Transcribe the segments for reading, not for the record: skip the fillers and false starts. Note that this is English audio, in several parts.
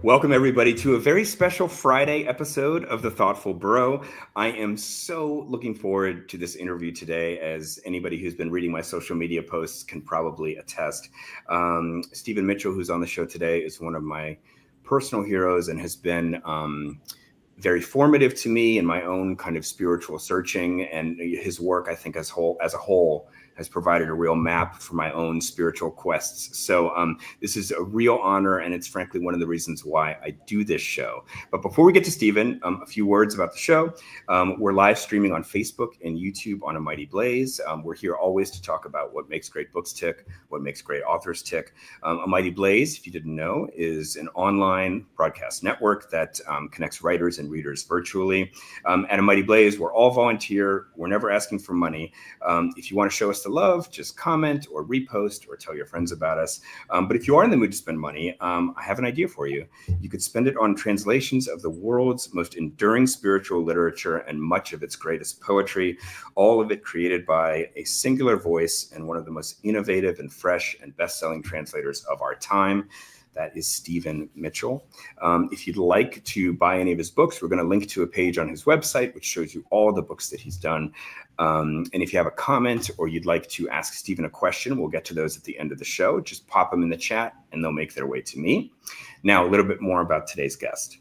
Welcome, everybody, to a very special Friday episode of The Thoughtful Bro. I am so looking forward to this interview today, as anybody who's been reading my social media posts can probably attest. Stephen Mitchell, who's on the show today, is one of my personal heroes and has been very formative to me in my own kind of spiritual searching. And his work, I think, as a whole, has provided a real map for my own spiritual quests. So this is a real honor, and it's frankly one of the reasons why I do this show. But before we get to Stephen, a few words about the show. We're live streaming on Facebook and YouTube on A Mighty Blaze. We're here always to talk about what makes great books tick, what makes great authors tick. A Mighty Blaze, if you didn't know, is an online broadcast network that connects writers and readers virtually. At A Mighty Blaze, we're all volunteer. We're never asking for money. If you want to show us the love, just comment or repost or tell your friends about us. But if you are in the mood to spend money, I have an idea for you. You could spend it on translations of the world's most enduring spiritual literature and much of its greatest poetry, all of it created by a singular voice and one of the most innovative and fresh and best-selling translators of our time. That is Stephen Mitchell. If you'd like to buy any of his books, we're going to link to a page on his website, which shows you all the books that he's done. And if you have a comment or you'd like to ask Stephen a question, we'll get to those at the end of the show. Just pop them in the chat and they'll make their way to me. Now, a little bit more about today's guest.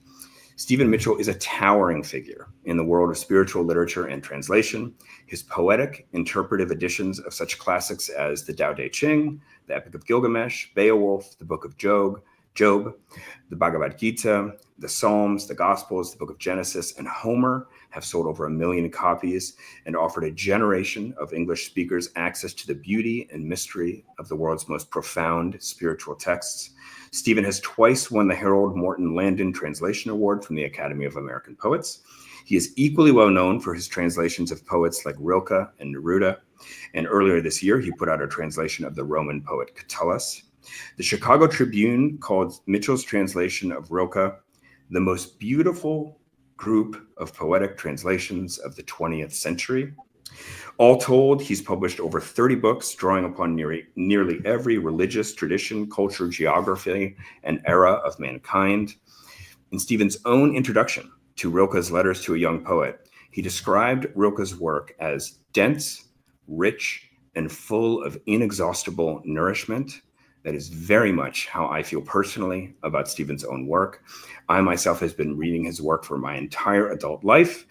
Stephen Mitchell is a towering figure in the world of spiritual literature and translation. His poetic, interpretive editions of such classics as the Tao Te Ching, the Epic of Gilgamesh, Beowulf, the Book of Job, the Bhagavad Gita, the Psalms, the Gospels, the Book of Genesis, and Homer have sold over 1 million copies and offered a generation of English speakers access to the beauty and mystery of the world's most profound spiritual texts. Stephen has twice won the Harold Morton Landon Translation Award from the Academy of American Poets. He is equally well known for his translations of poets like Rilke and Neruda. And earlier this year, he put out a translation of the Roman poet Catullus. The Chicago Tribune called Mitchell's translation of Rilke the most beautiful group of poetic translations of the 20th century. All told, he's published over 30 books, drawing upon nearly every religious tradition, culture, geography, and era of mankind. In Stephen's own introduction to Rilke's Letters to a Young Poet, he described Rilke's work as dense, rich, and full of inexhaustible nourishment. That is very much how I feel personally about Stephen's own work. I myself has been reading his work for my entire adult life.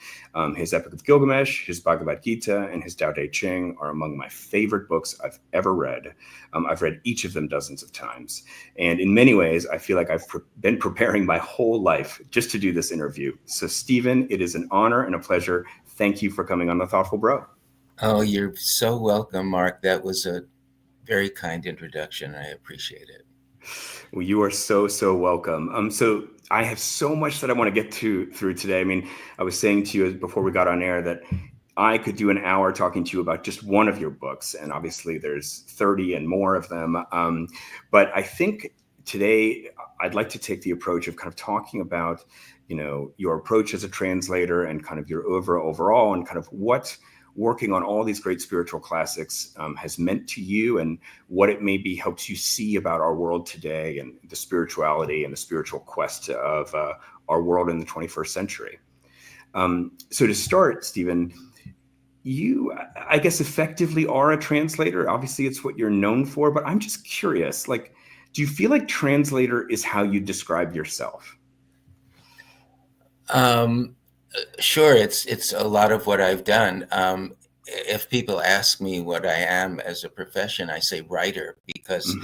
His Epic of Gilgamesh, his Bhagavad Gita, and his Tao Te Ching are among my favorite books I've ever read. I've read each of them dozens of times. And in many ways, I feel like I've been preparing my whole life just to do this interview. So Stephen, it is an honor and a pleasure. Thank you for coming on The Thoughtful Bro. Oh, you're so welcome, Mark. That was a very kind introduction. I appreciate it. Well, you are so welcome. So I have so much that I want to get through today. I mean, I was saying to you before we got on air that I could do an hour talking to you about just one of your books, and obviously there's 30 and more of them. But I think today I'd like to take the approach of kind of talking about, your approach as a translator and kind of your overall and kind of what working on all these great spiritual classics has meant to you and what it maybe helps you see about our world today and the spirituality and the spiritual quest of our world in the 21st century. So to start, Stephen, you, I guess, effectively are a translator. Obviously, it's what you're known for, but I'm just curious, do you feel like translator is how you describe yourself? Sure, it's a lot of what I've done. If people ask me what I am as a profession, I say writer because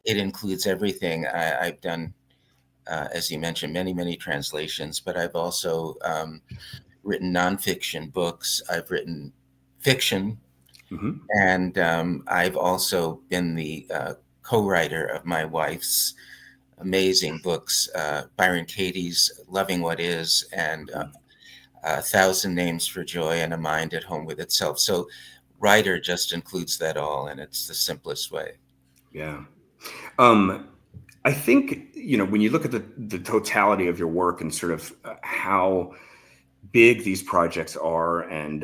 it includes everything. I've done, as you mentioned, many translations, but I've also written nonfiction books. I've written fiction, and I've also been the co-writer of my wife's amazing books, Byron Katie's Loving What Is, and 1,000 Names for Joy and A Mind at Home with Itself. So writer just includes that all, and it's the simplest way. Yeah. I think, when you look at the totality of your work and sort of how big these projects are and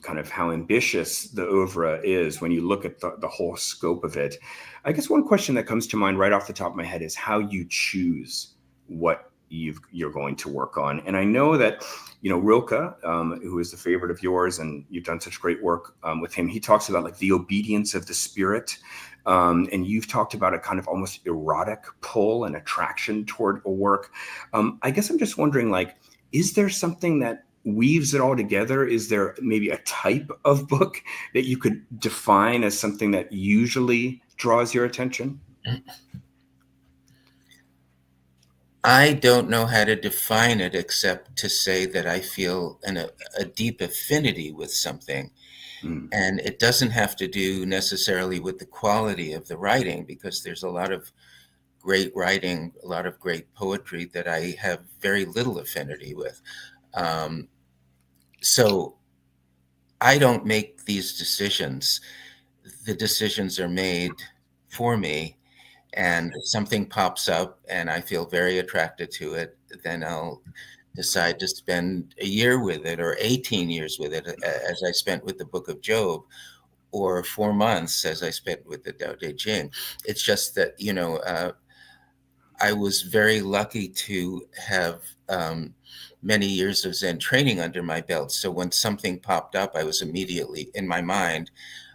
kind of how ambitious the oeuvre is when you look at the whole scope of it, I guess one question that comes to mind right off the top of my head is how you choose what you're going to work on. And I know that, Rilke, who is a favorite of yours, and you've done such great work with him, he talks about like the obedience of the spirit. And you've talked about a kind of almost erotic pull and attraction toward a work. I guess I'm just wondering, like, is there something that weaves it all together? Is there maybe a type of book that you could define as something that usually draws your attention? I don't know how to define it except to say that I feel a deep affinity with something. And it doesn't have to do necessarily with the quality of the writing, because there's a lot of great writing, a lot of great poetry that I have very little affinity with. So I don't make these decisions. The decisions are made for me. And if something pops up and I feel very attracted to it, then I'll decide to spend a year with it, or 18 years with it, as I spent with the Book of Job, or 4 months as I spent with the Tao Te Ching. It's just that, I was very lucky to have many years of Zen training under my belt. So when something popped up, I was immediately, in my mind,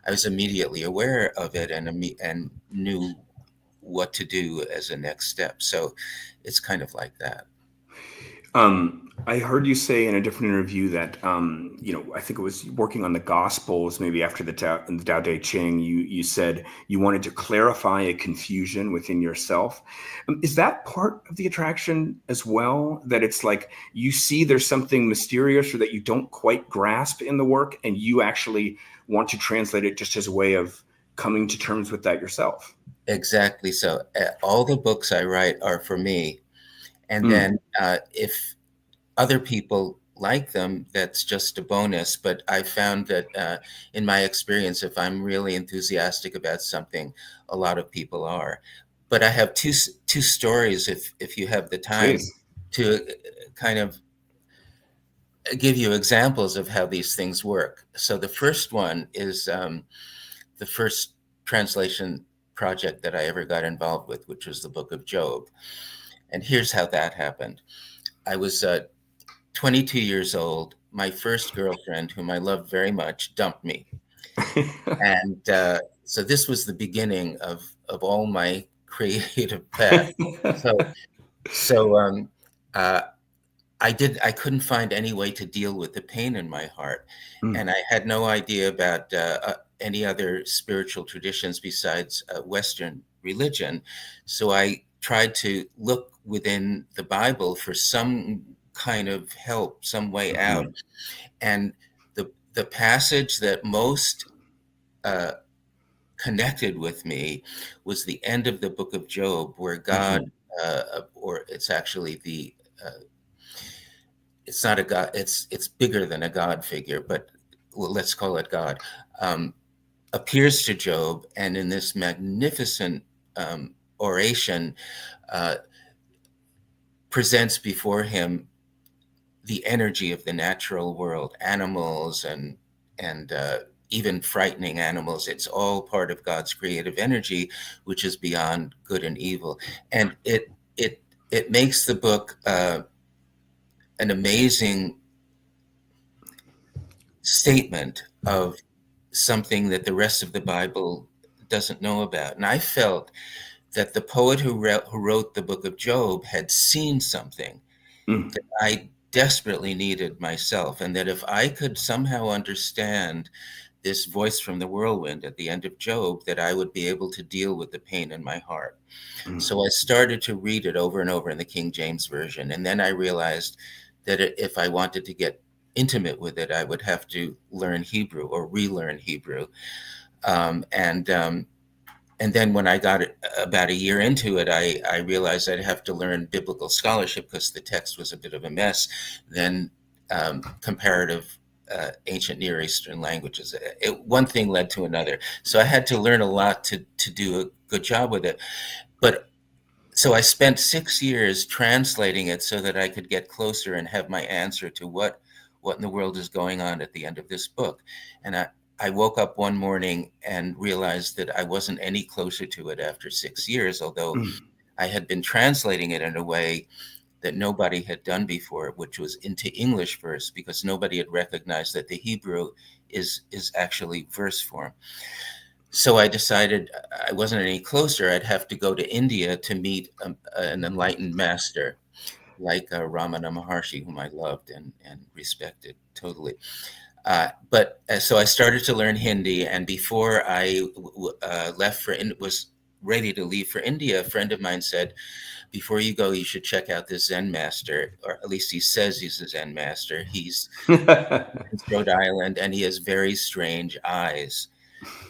I was immediately aware of it and knew what to do as a next step. So it's kind of like that. I heard you say in a different interview that, I think it was working on the Gospels, maybe after the Tao Te Ching, you said you wanted to clarify a confusion within yourself. Is that part of the attraction as well? That it's like you see there's something mysterious or that you don't quite grasp in the work, and you actually want to translate it just as a way of coming to terms with that yourself? Exactly. So all the books I write are for me. And then if other people like them, that's just a bonus. But I found that in my experience, if I'm really enthusiastic about something, a lot of people are. But I have two stories, if you have the time. Please. To kind of give you examples of how these things work. So the first one is the first translation project that I ever got involved with, which was the Book of Job. And here's how that happened. I was 22 years old. My first girlfriend, whom I loved very much, dumped me. And so this was the beginning of all my creative path. So I couldn't find any way to deal with the pain in my heart. And I had no idea about any other spiritual traditions besides Western religion. So I tried to look within the Bible for some kind of help, some way out. And the passage that most connected with me was the end of the Book of Job, where God, or it's actually it's not a God, it's bigger than a God figure, but let's call it God, appears to Job, and in this magnificent oration presents before him the energy of the natural world, animals and even frightening animals. It's all part of God's creative energy, which is beyond good and evil. And it makes the book an amazing statement of something that the rest of the Bible doesn't know about. And I felt that the poet who wrote the Book of Job had seen something that I desperately needed myself, and that if I could somehow understand this voice from the whirlwind at the end of Job, that I would be able to deal with the pain in my heart. So I started to read it over and over in the King James Version, and then I realized that if I wanted to get intimate with it, I would have to learn Hebrew or relearn Hebrew. And then when I got about a year into it, I realized I'd have to learn biblical scholarship because the text was a bit of a mess. Then comparative ancient Near Eastern languages. One thing led to another. So I had to learn a lot to do a good job with it. But so I spent 6 years translating it so that I could get closer and have my answer to what in the world is going on at the end of this book. And I woke up one morning and realized that I wasn't any closer to it after 6 years, although I had been translating it in a way that nobody had done before, which was into English verse, because nobody had recognized that the Hebrew is actually verse form. So I decided I wasn't any closer. I'd have to go to India to meet an enlightened master like Ramana Maharshi, whom I loved and respected totally. So I started to learn Hindi, and before I was ready to leave for India, a friend of mine said, before you go, you should check out this Zen master, or at least he says he's a Zen master. He's in Rhode Island, and he has very strange eyes.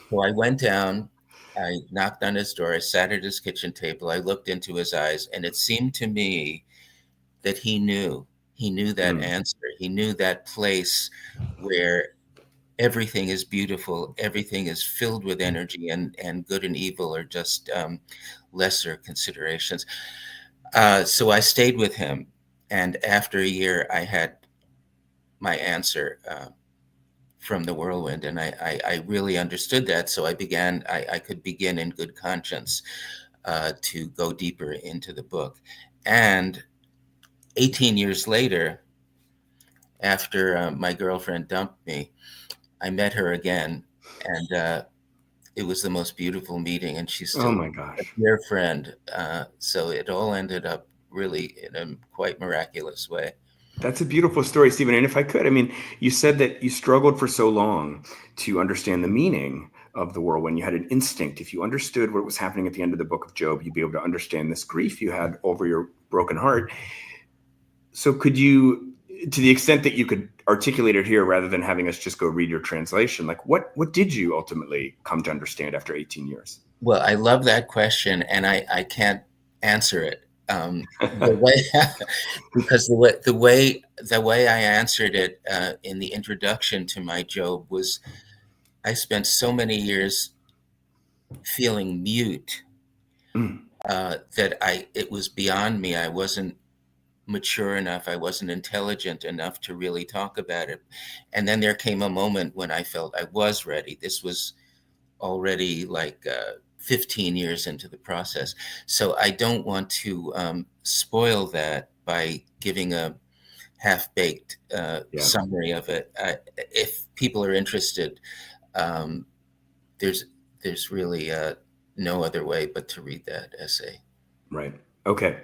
So I went down, I knocked on his door, I sat at his kitchen table, I looked into his eyes, and it seemed to me that he knew that answer. He knew that place where everything is beautiful, everything is filled with energy, and good and evil are just lesser considerations. So I stayed with him, and after a year, I had my answer from the whirlwind, and I really understood that. So I could begin in good conscience to go deeper into the book. And 18 years later, after my girlfriend dumped me, I met her again, and it was the most beautiful meeting, and she's Oh still my a gosh. dear friend. So it all ended up really in a quite miraculous way. That's a beautiful story, Stephen. And if I could, I mean, you said that you struggled for so long to understand the meaning of the world when you had an instinct. If you understood what was happening at the end of the book of Job, you'd be able to understand this grief you had over your broken heart. So could you, to the extent that you could articulate it here rather than having us just go read your translation, like what did you ultimately come to understand after 18 years? Well, I love that question, and I can't answer it. The way because the way I answered it in the introduction to my Job was, I spent so many years feeling mute that it was beyond me. I wasn't mature enough. I wasn't intelligent enough to really talk about it. And then there came a moment when I felt I was ready. This was already like 15 years into the process. So I don't want to spoil that by giving a half-baked summary of it. If people are interested, um, there's really no other way but to read that essay. Right. Okay.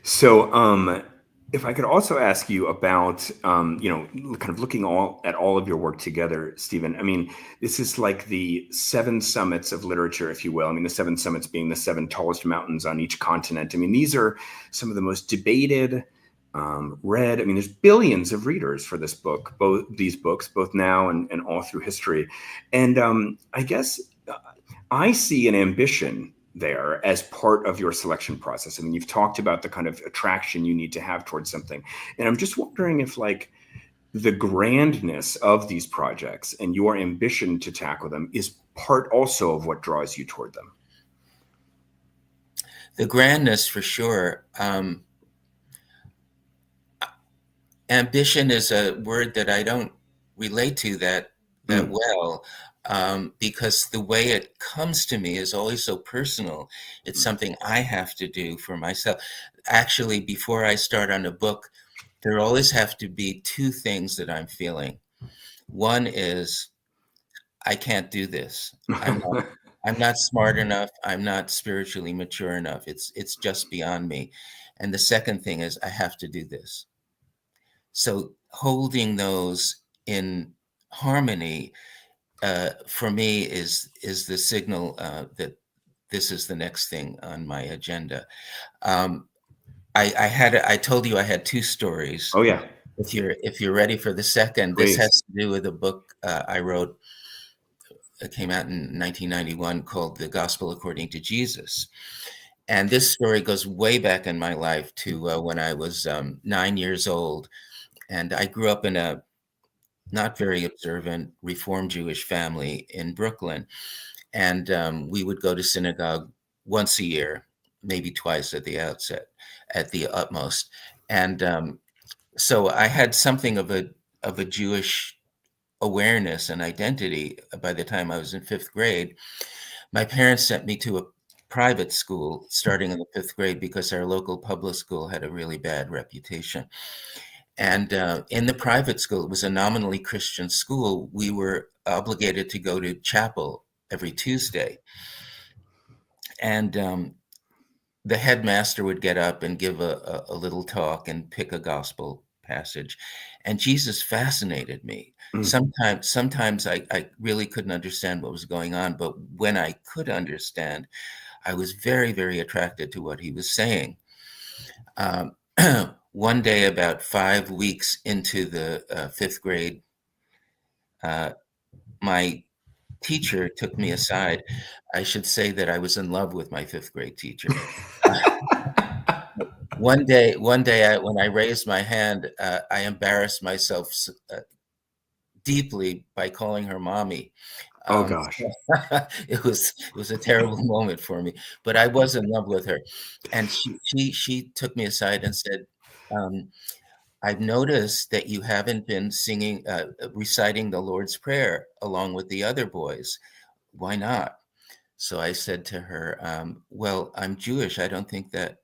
So, if I could also ask you about, kind of looking at all of your work together, Stephen. I mean, this is like the seven summits of literature, if you will. I mean, the seven summits being the seven tallest mountains on each continent. I mean, these are some of the most debated, read. I mean, there's billions of readers for this book, both these books, both now and all through history. And I guess I see an ambition there as part of your selection process. I mean, you've talked about the kind of attraction you need to have towards something. And I'm just wondering if, like, the grandness of these projects and your ambition to tackle them is part also of what draws you toward them. The grandness, for sure. Ambition is a word that I don't relate to that well, because the way it comes to me is always so personal. It's something I have to do for myself. Actually, before I start on a book, there always have to be two things that I'm feeling. One is, I can't do this. I'm not smart enough. I'm not spiritually mature enough. It's just beyond me. And the second thing is, I have to do this. So holding those in harmony for me is the signal that this is the next thing on my agenda. I told you I had two stories. Oh yeah. If you're ready for the second, Please. this has to do with a book I wrote. It came out in 1991 called The Gospel According to Jesus. And this story goes way back in my life to when I was 9 years old. And I grew up in a not very observant Reform Jewish family in Brooklyn. And we would go to synagogue once a year, maybe twice at the outset, at the utmost. And so I had something of a Jewish awareness and identity by the time I was in fifth grade. My parents sent me to private school starting in the 5th grade because our local public school had a really bad reputation. And in the private school, it was a nominally Christian school. We were obligated to go to chapel every Tuesday. And the headmaster would get up and give a little talk and pick a gospel passage. And Jesus fascinated me. Sometimes I really couldn't understand what was going on. But when I could understand, I was very, very attracted to what he was saying. One day, about 5 weeks into the 5th grade, my teacher took me aside. I should say that I was in love with my 5th grade teacher. One day, when I raised my hand, I embarrassed myself deeply by calling her mommy. Oh gosh. It was a terrible moment for me, but I was in love with her, and she took me aside and said, "I've noticed that you haven't been singing, reciting the Lord's Prayer along with the other boys. Why not?" So I said to her, "Well, I'm Jewish. I don't think that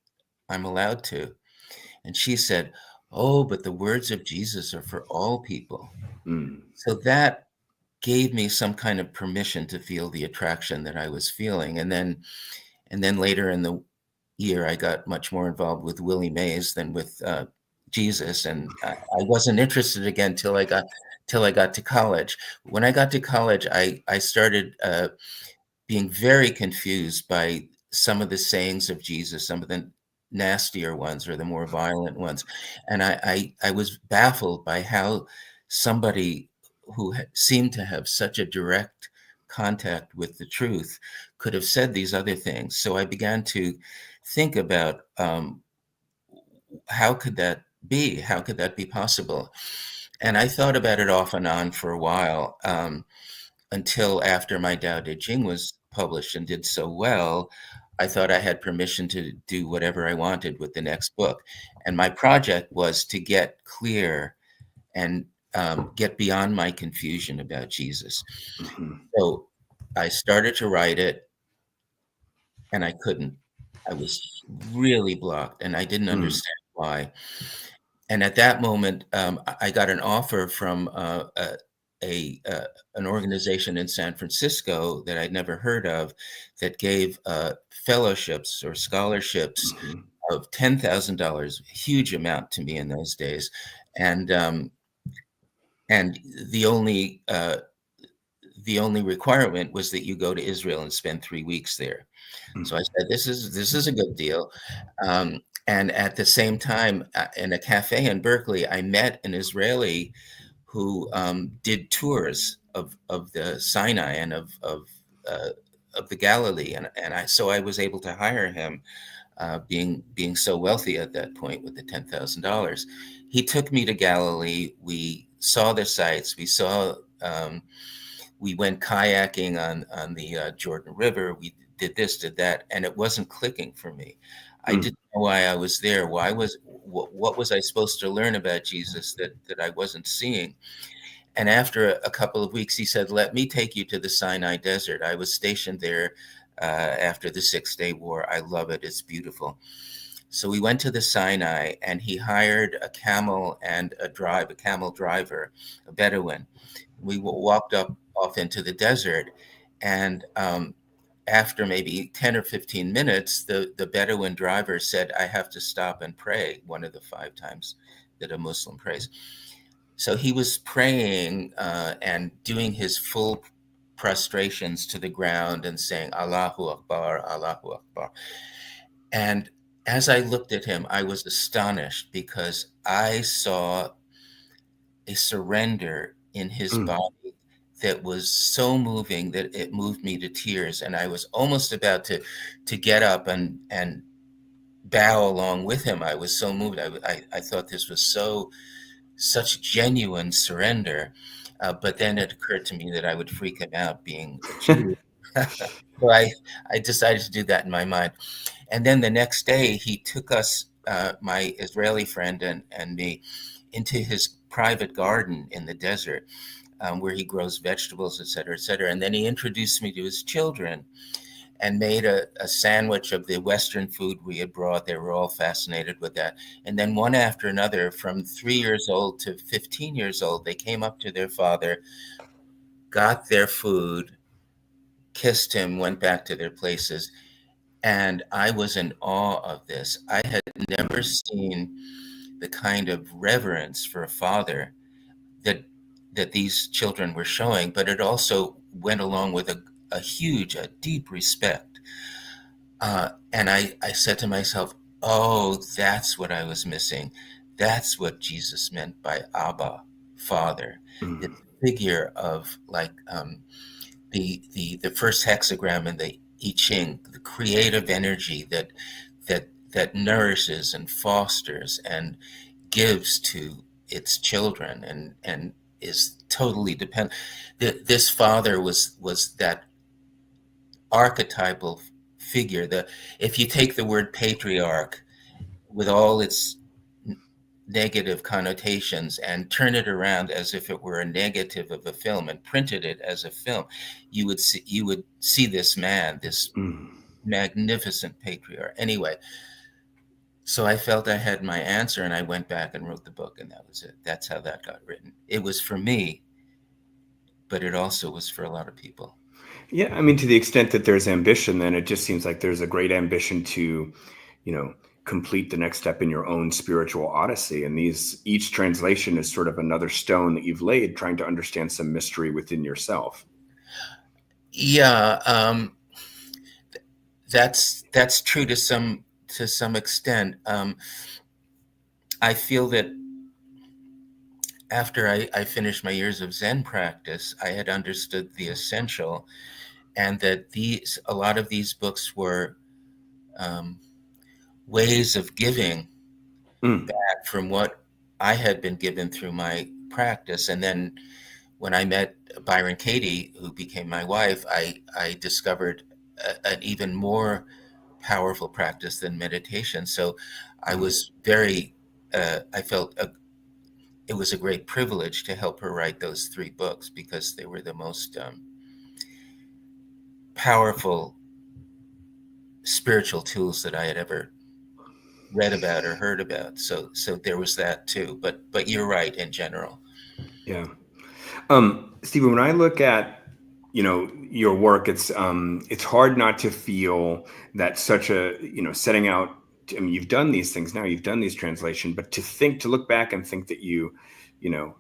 I'm allowed to." And she said, "Oh, but the words of Jesus are for all people." So that gave me some kind of permission to feel the attraction that I was feeling. And then later in the year, I got much more involved with Willie Mays than with Jesus, and I wasn't interested again till I got to college. When I got to college, I started being very confused by some of the sayings of Jesus, some of the nastier ones or the more violent ones, and I was baffled by how somebody who seemed to have such a direct contact with the truth could have said these other things. So I began to think about how could that be? How could that be possible? And I thought about it off and on for a while, until after my Tao Te Ching was published and did so well. I thought I had permission to do whatever I wanted with the next book. And my project was to get clear and get beyond my confusion about Jesus. So I started to write it, and I couldn't. I was really blocked, and I didn't understand why. And at that moment, I got an offer from an organization in San Francisco that I'd never heard of, that gave fellowships or scholarships of $10,000, a huge amount to me in those days, and the only requirement was that you go to Israel and spend 3 weeks there. So I said, this is a good deal. And at the same time, in a cafe in Berkeley, I met an Israeli who did tours of the Sinai and of the Galilee, and so I was able to hire him, being so wealthy at that point with the $10,000. He took me to Galilee. We saw the sights. We went kayaking on the Jordan River. We did this, did that, and it wasn't clicking for me. I didn't know why I was there. What was I supposed to learn about Jesus that I wasn't seeing? And after a couple of weeks, he said, "Let me take you to the Sinai Desert." I was stationed there after the 6-day war. I love it. It's beautiful. So we went to the Sinai, and he hired a camel and a camel driver, a Bedouin. We walked off into the desert, and after maybe 10 or 15 minutes, the Bedouin driver said, "I have to stop and pray," one of the 5 times that a Muslim prays. So he was praying and doing his full prostrations to the ground and saying, "Allahu Akbar, Allahu Akbar." And as I looked at him, I was astonished because I saw a surrender in his body that was so moving that it moved me to tears. And I was almost about to get up and bow along with him. I was so moved. I thought this was such genuine surrender. But then it occurred to me that I would freak him out being a Jew. So I decided to do that in my mind. And then the next day, he took us, my Israeli friend and me, into his private garden in the desert, where he grows vegetables, et cetera, et cetera. And then he introduced me to his children. and made a sandwich of the Western food we had brought. They were all fascinated with that. And then one after another, from 3 years old to 15 years old, they came up to their father, got their food, kissed him, went back to their places. And I was in awe of this. I had never seen the kind of reverence for a father that these children were showing, but it also went along with a huge, a deep respect. And I said to myself, oh, that's what I was missing. That's what Jesus meant by Abba, Father. The figure of like the first hexagram in the I Ching, the creative energy that nourishes and fosters and gives to its children and is totally dependent. This father was that archetypal figure. If you take the word patriarch with all its negative connotations and turn it around as if it were a negative of a film and printed it as a film, you would see this man, this magnificent patriarch. Anyway, so I felt I had my answer, and I went back and wrote the book, and that was it. That's how that got written. It was for me, but it also was for a lot of people. Yeah, I mean, to the extent that there's ambition, then it just seems like there's a great ambition to, complete the next step in your own spiritual odyssey. And each translation is sort of another stone that you've laid, trying to understand some mystery within yourself. Yeah, that's true to some extent. I feel that after I finished my years of Zen practice, I had understood the essential, and that a lot of these books were ways of giving back from what I had been given through my practice. And then when I met Byron Katie, who became my wife, I discovered an even more powerful practice than meditation. So I was I felt it was a great privilege to help her write those 3 books, because they were the most powerful spiritual tools that I had ever read about or heard about. So there was that too. But you're right in general. Yeah. Stephen, when I look at your work, it's hard not to feel that such a setting out. I mean, you've done these things now. You've done these translations, but to look back and think that you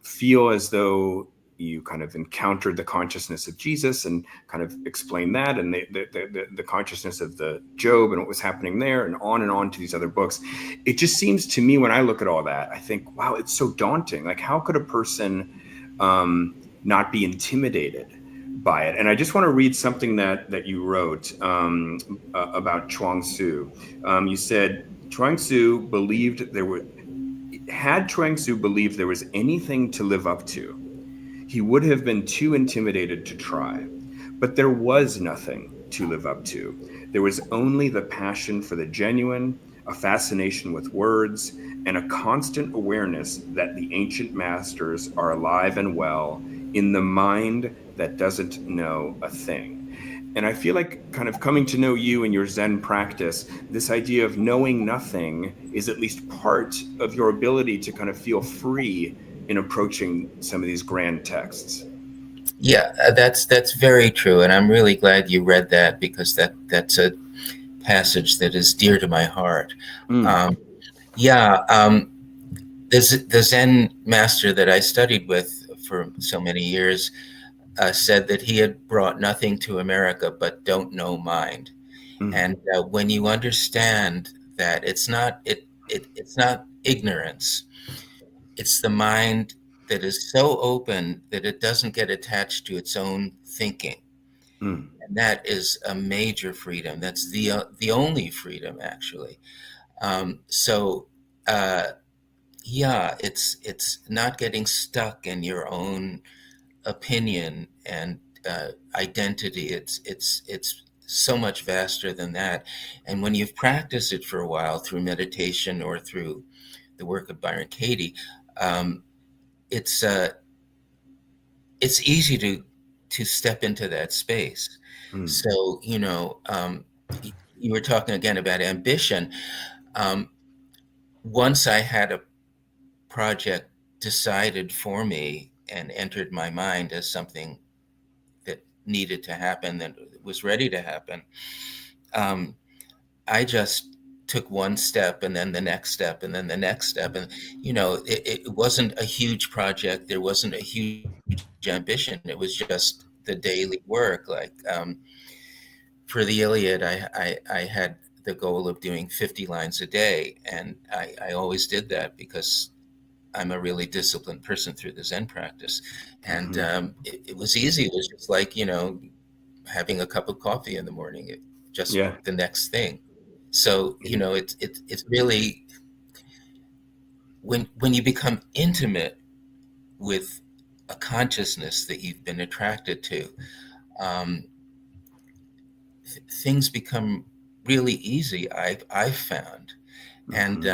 feel as though you kind of encountered the consciousness of Jesus and kind of explained that, and the consciousness of the Job and what was happening there, and on to these other books. It just seems to me, when I look at all that, I think, wow, it's so daunting. Like, how could a person not be intimidated by it? And I just want to read something that you wrote about Chuang Tzu. You said Chuang Tzu believed had Chuang Tzu believed there was anything to live up to, he would have been too intimidated to try. But there was nothing to live up to. There was only the passion for the genuine, a fascination with words, and a constant awareness that the ancient masters are alive and well in the mind that doesn't know a thing. And I feel like, kind of coming to know you and your Zen practice, this idea of knowing nothing is at least part of your ability to kind of feel free in approaching some of these grand texts. Yeah, that's very true, and I'm really glad you read that, because that's a passage that is dear to my heart. The Zen master that I studied with for so many years said that he had brought nothing to America but don't know mind. And when you understand that, it's not ignorance. It's the mind that is so open that it doesn't get attached to its own thinking. And that is a major freedom. That's the only freedom, actually. It's not getting stuck in your own opinion and identity. It's so much vaster than that. And when you've practiced it for a while through meditation or through the work of Byron Katie, it's easy to to step into that space. Mm. So, you were talking again about ambition. Once I had a project decided for me and entered my mind as something that needed to happen, that was ready to happen, I just took one step and then the next step and then the next step. And, it wasn't a huge project. There wasn't a huge ambition. It was just the daily work. Like, for the Iliad, I had the goal of doing 50 lines a day. And I always did that because I'm a really disciplined person through the Zen practice. And it was easy. It was just like, having a cup of coffee in the morning, just Yeah. the next thing. So, it's really when you become intimate with a consciousness that you've been attracted to, um, things become really easy. I've found, and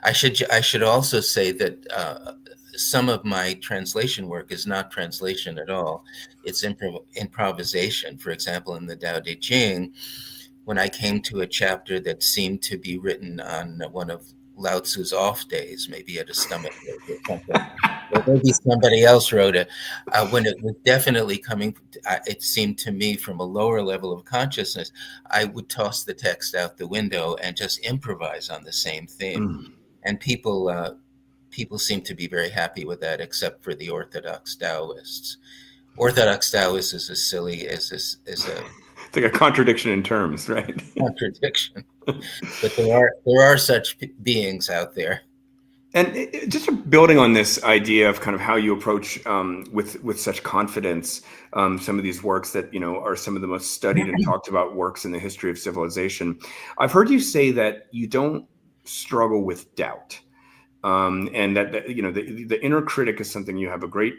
I should also say that some of my translation work is not translation at all. It's improvisation. For example, in the Tao Te Ching, when I came to a chapter that seemed to be written on one of Lao Tzu's off days, maybe at a stomach ache or something, or maybe somebody else wrote it, when it was definitely coming, it seemed to me from a lower level of consciousness, I would toss the text out the window and just improvise on the same theme. And people seem to be very happy with that, except for the Orthodox Taoists. Orthodox Taoist is as silly as a It's like a contradiction in terms, right? contradiction, but there are such beings out there. And just building on this idea of kind of how you approach with such confidence some of these works that are some of the most studied and talked about works in the history of civilization. I've heard you say that you don't struggle with doubt, and that the inner critic is something you have a great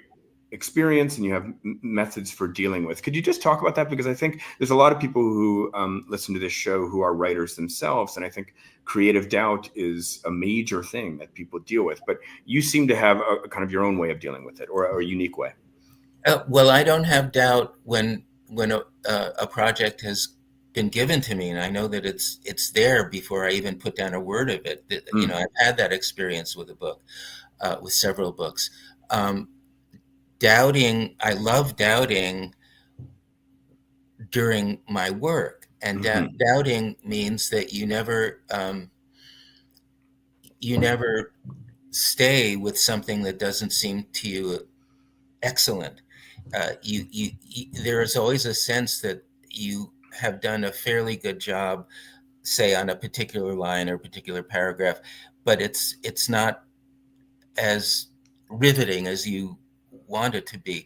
experience and you have methods for dealing with. Could you just talk about that? Because I think there's a lot of people who listen to this show who are writers themselves, and I think creative doubt is a major thing that people deal with. But you seem to have a kind of your own way of dealing with it, or a unique way. Well, I don't have doubt when a project has been given to me, and I know that it's there before I even put down a word of it. I've had that experience with a book, with several books. Doubting, I love doubting during my work, and doubting means that you never stay with something that doesn't seem to you excellent. There is always a sense that you have done a fairly good job, say on a particular line or a particular paragraph, but it's not as riveting as you want it to be.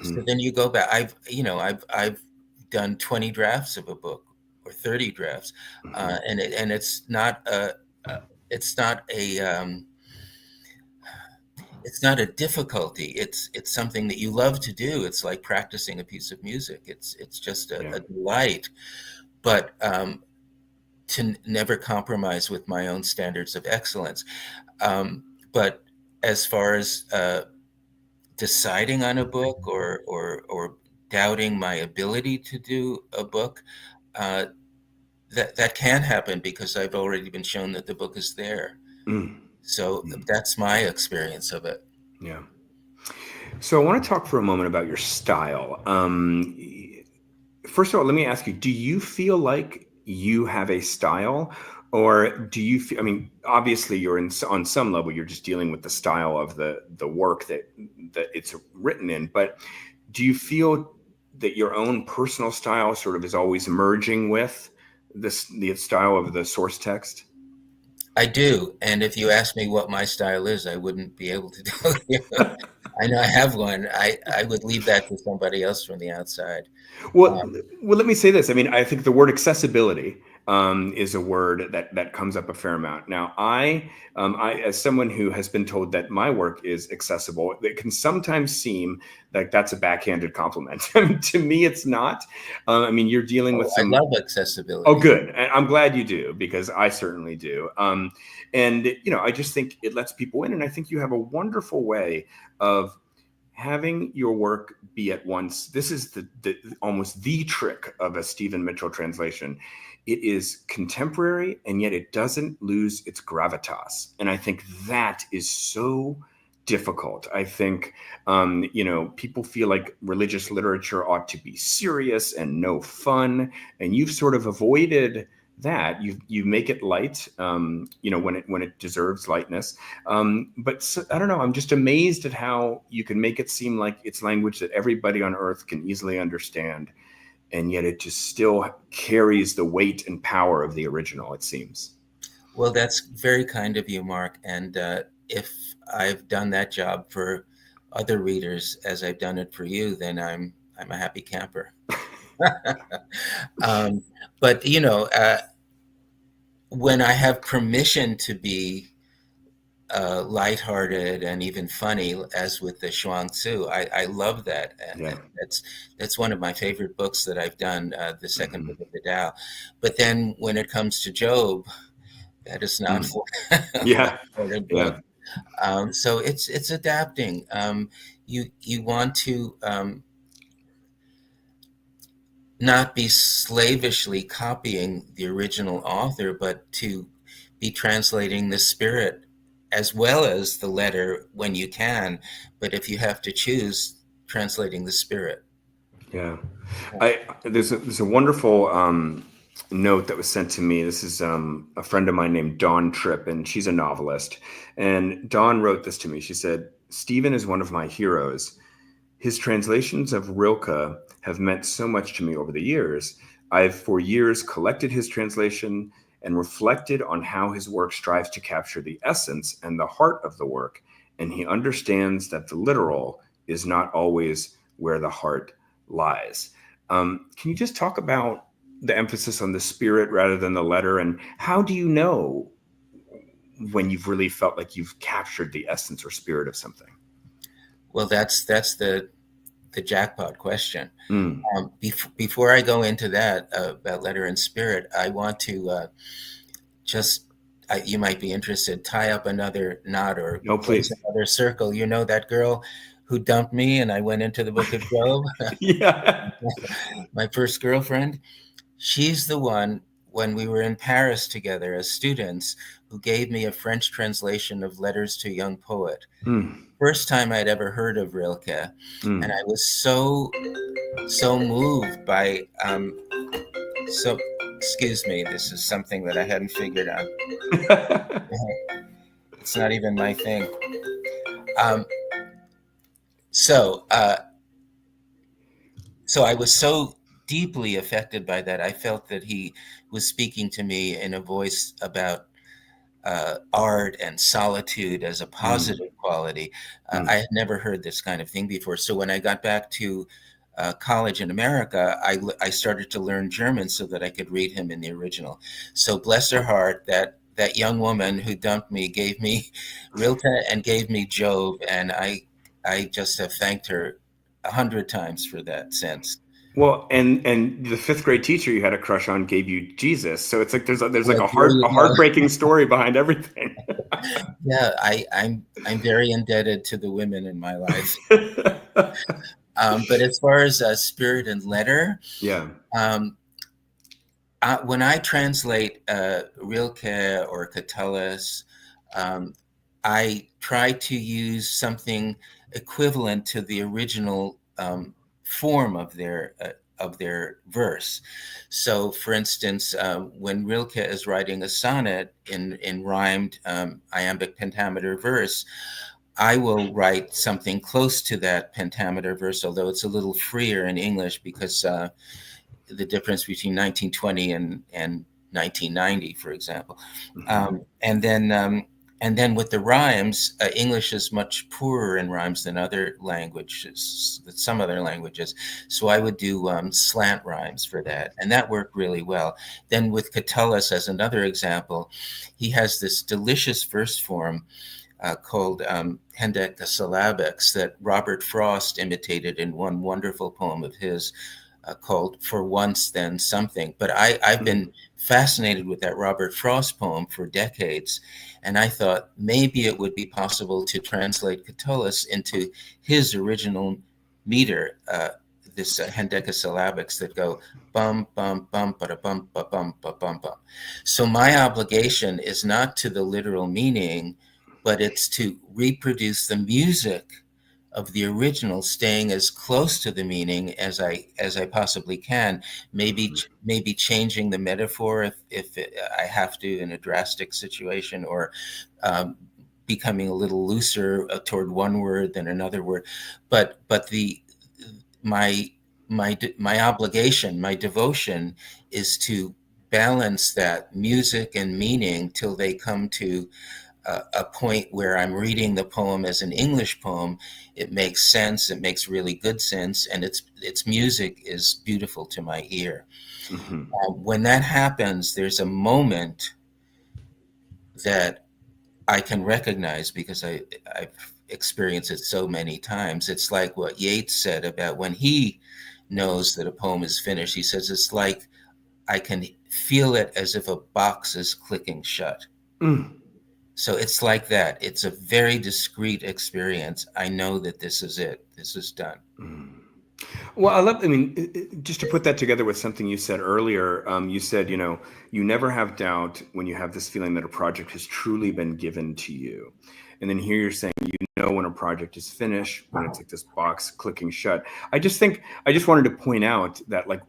So then you go back. I've done 20 drafts of a book or 30 drafts, and it's not a it's not a difficulty. It's something that you love to do. It's like practicing a piece of music. It's just a delight, but to never compromise with my own standards of excellence. But as far as deciding on a book or doubting my ability to do a book, that can happen because I've already been shown that the book is there. So that's my experience of it. Yeah. So I want to talk for a moment about your style. First of all, let me ask you, do you feel like you have a style, or do you feel, I mean, obviously you're on some level, you're just dealing with the style of the work that it's written in, but do you feel that your own personal style sort of is always merging with the style of the source text? I do. And if you ask me what my style is, I wouldn't be able to tell you. I know I have one. I would leave that to somebody else from the outside. Well, let me say this. I mean, I think the word accessibility is a word that comes up a fair amount. Now, I, as someone who has been told that my work is accessible, it can sometimes seem like that's a backhanded compliment. I mean, to me, it's not. I mean, you're dealing with some. I love accessibility. Oh, good. I'm glad you do, because I certainly do. And I just think it lets people in, and I think you have a wonderful way of having your work be at once, this is the almost the trick of a Stephen Mitchell translation. It is contemporary, and yet it doesn't lose its gravitas. And I think that is so difficult. I think, people feel like religious literature ought to be serious and no fun. And you've sort of avoided that. You make it light, when it deserves lightness. But so, I don't know, I'm just amazed at how you can make it seem like it's language that everybody on earth can easily understand. And yet it just still carries the weight and power of the original, it seems. Well, that's very kind of you, Mark. And if I've done that job for other readers as I've done it for you, then I'm a happy camper. But when I have permission to be lighthearted and even funny, as with the Shuang Tzu, I love that. Yeah. That's one of my favorite books that I've done, the second book of the Tao. But then when it comes to Job, that is not for a book. So it's adapting. You want to not be slavishly copying the original author, but to be translating the spirit as well as the letter when you can. But if you have to choose, translating the spirit. Yeah. There's a wonderful note that was sent to me. This is a friend of mine named Dawn Tripp, and she's a novelist. And Dawn wrote this to me. She said, "Stephen is one of my heroes. His translations of Rilke have meant so much to me over the years. I've for years collected his translation and reflected on how his work strives to capture the essence and the heart of the work. And he understands that the literal is not always where the heart lies." Can you just talk about the emphasis on the spirit rather than the letter? And how do you know when you've really felt like you've captured the essence or spirit of something? Well, that's the jackpot question. Before I go into that about letter and spirit, I want to you might be interested, tie up another knot or please. Another circle. You know that girl who dumped me and I went into the book of Job? Yeah. My first girlfriend. She's the one, when we were in Paris together as students, who gave me a French translation of Letters to a Young Poet. First time I'd ever heard of Rilke. And I was so moved by, excuse me, this is something that I hadn't figured out. It's not even my thing. So I was so deeply affected by that. I felt that he was speaking to me in a voice about art and solitude as a positive quality. I had never heard this kind of thing before. So when I got back to college in America, I started to learn German so that I could read him in the original. So bless her heart, that young woman who dumped me gave me Rilke and gave me Job, and I just have thanked her 100 times for that since. Well, and the fifth grade teacher you had a crush on gave you Jesus, so it's like there's like a heartbreaking story behind everything. Yeah, I'm very indebted to the women in my life. But as far as spirit and letter, when I translate Rilke or Catullus, I try to use something equivalent to the original form of their verse. So, for instance, when Rilke is writing a sonnet in rhymed iambic pentameter verse, I will write something close to that pentameter verse, although it's a little freer in English because the difference between 1920 and 1990, for example. And then with the rhymes, English is much poorer in rhymes than some other languages. So I would do slant rhymes for that, and that worked really well. Then with Catullus, as another example, he has this delicious verse form called hendecasyllabics that Robert Frost imitated in one wonderful poem of his, called For Once Then Something. But I've been fascinated with that Robert Frost poem for decades. And I thought maybe it would be possible to translate Catullus into his original meter, this hendecasyllabics that go bum, bum, bum, ba bum, ba bum, ba bum, bum. So my obligation is not to the literal meaning, but it's to reproduce the music of the original, staying as close to the meaning as I possibly can. Maybe changing the metaphor if I have to in a drastic situation, or becoming a little looser toward one word than another word. But the my obligation, my devotion, is to balance that music and meaning till they come to a point where I'm reading the poem as an English poem. It makes sense. It makes really good sense, and its music is beautiful to my ear. When that happens, there's a moment that I can recognize because I've experienced it so many times. It's like what Yeats said about when he knows that a poem is finished. He says, it's like I can feel it as if a box is clicking shut. So it's like that. It's a very discrete experience. I know that this is it. This is done. Well, I mean, just to put that together with something you said earlier, you said, you never have doubt when you have this feeling that a project has truly been given to you. And then here you're saying, when a project is finished, when it's like this box clicking shut. I just wanted to point out that, like,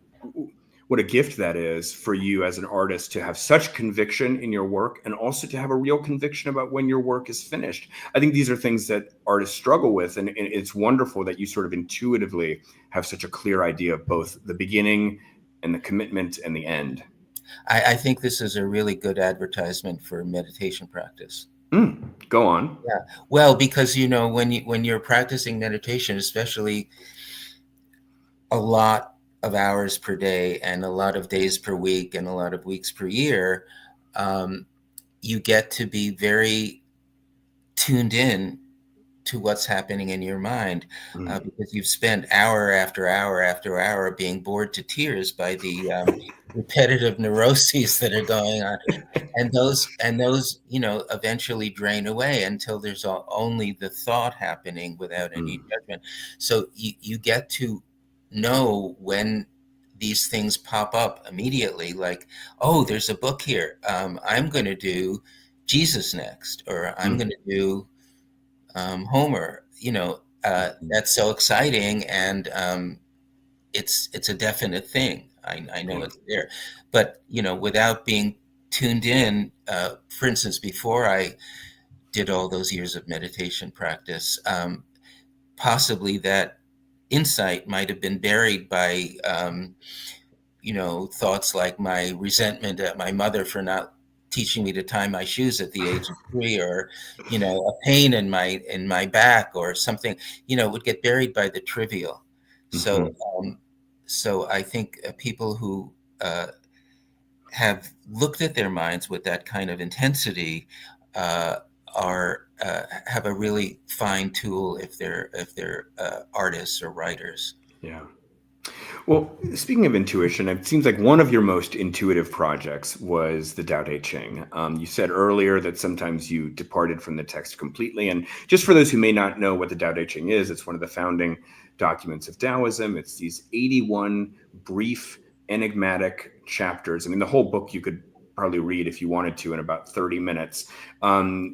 what a gift that is for you as an artist to have such conviction in your work, and also to have a real conviction about when your work is finished. I think these are things that artists struggle with, and it's wonderful that you sort of intuitively have such a clear idea of both the beginning and the commitment and the end. I think this is a really good advertisement for meditation practice. Go on. Yeah. Well, because when you're practicing meditation, especially a lot of hours per day and a lot of days per week and a lot of weeks per year, you get to be very tuned in to what's happening in your mind, because you've spent hour after hour after hour being bored to tears by the repetitive neuroses that are going on, and those eventually drain away until there's only the thought happening without any judgment. So you get to know when these things pop up immediately, like, oh, there's a book here. I'm going to do Jesus next, or I'm going to do Homer. That's so exciting, and it's a definite thing. I know it's there, but without being tuned in. For instance, before I did all those years of meditation practice, possibly that insight might have been buried by thoughts like my resentment at my mother for not teaching me to tie my shoes at the age of 3, or a pain in my back or something, would get buried by the trivial. So I think people who have looked at their minds with that kind of intensity have a really fine tool if they're artists or writers. Yeah. Well, speaking of intuition, it seems like one of your most intuitive projects was the Tao Te Ching. You said earlier that sometimes you departed from the text completely. And just for those who may not know what the Tao Te Ching is, it's one of the founding documents of Taoism. It's these 81 brief, enigmatic chapters. I mean, the whole book you could probably read if you wanted to in about 30 minutes.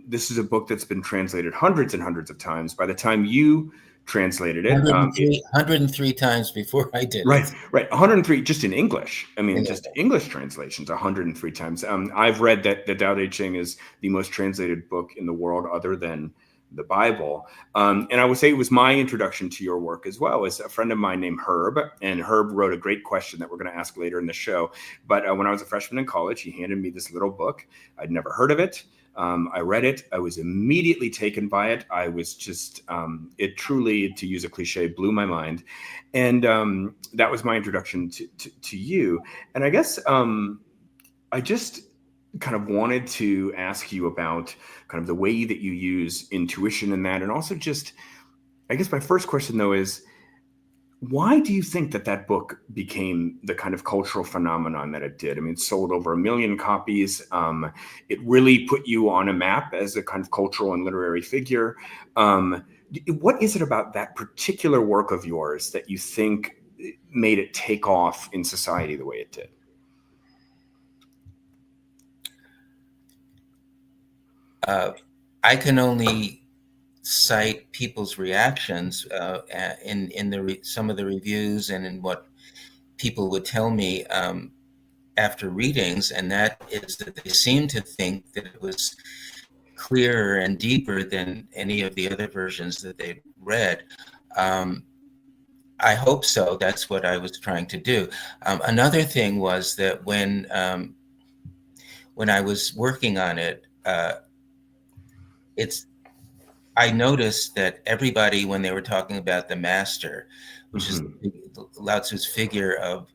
This is a book that's been translated hundreds and hundreds of times. By the time you translated it 103 times before I did it. Right. 103 just in English. I mean, just English translations 103 times. I've read that the Tao Te Ching is the most translated book in the world other than the Bible. And I would say it was my introduction to your work as well. As a friend of mine named Herb, and Herb wrote a great question that we're going to ask later in the show. But when I was a freshman in college, he handed me this little book. I'd never heard of it. I read it. I was immediately taken by it. I was just, it truly, to use a cliche, blew my mind. And that was my introduction to you. And I guess I just kind of wanted to ask you about kind of the way that you use intuition in that. And also just, I guess my first question though is, Why do you think that book became the kind of cultural phenomenon that it did? I mean, it sold over 1 million copies. It really put you on a map as a kind of cultural and literary figure. What is it about that particular work of yours that you think made it take off in society the way it did? I can only cite people's reactions in some of the reviews and in what people would tell me after readings, and that is that they seem to think that it was clearer and deeper than any of the other versions that they read. I hope so. That's what I was trying to do. Another thing was that when I was working on it, I noticed that everybody, when they were talking about the master, which is Lao Tzu's figure of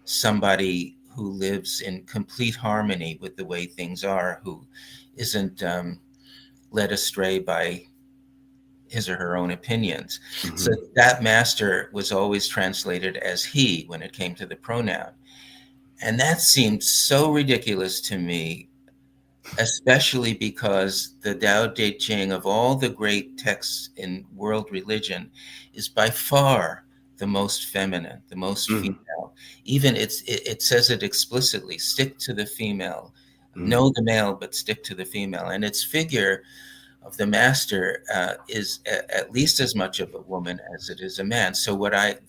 somebody who lives in complete harmony with the way things are, who isn't led astray by his or her own opinions. So that master was always translated as he when it came to the pronoun. And that seemed so ridiculous to me, especially because the Tao Te Ching, of all the great texts in world religion, is by far the most feminine, the most female. Even it says it explicitly: stick to the female, know the male, but stick to the female. And its figure of the master is at least as much of a woman as it is a man. So what I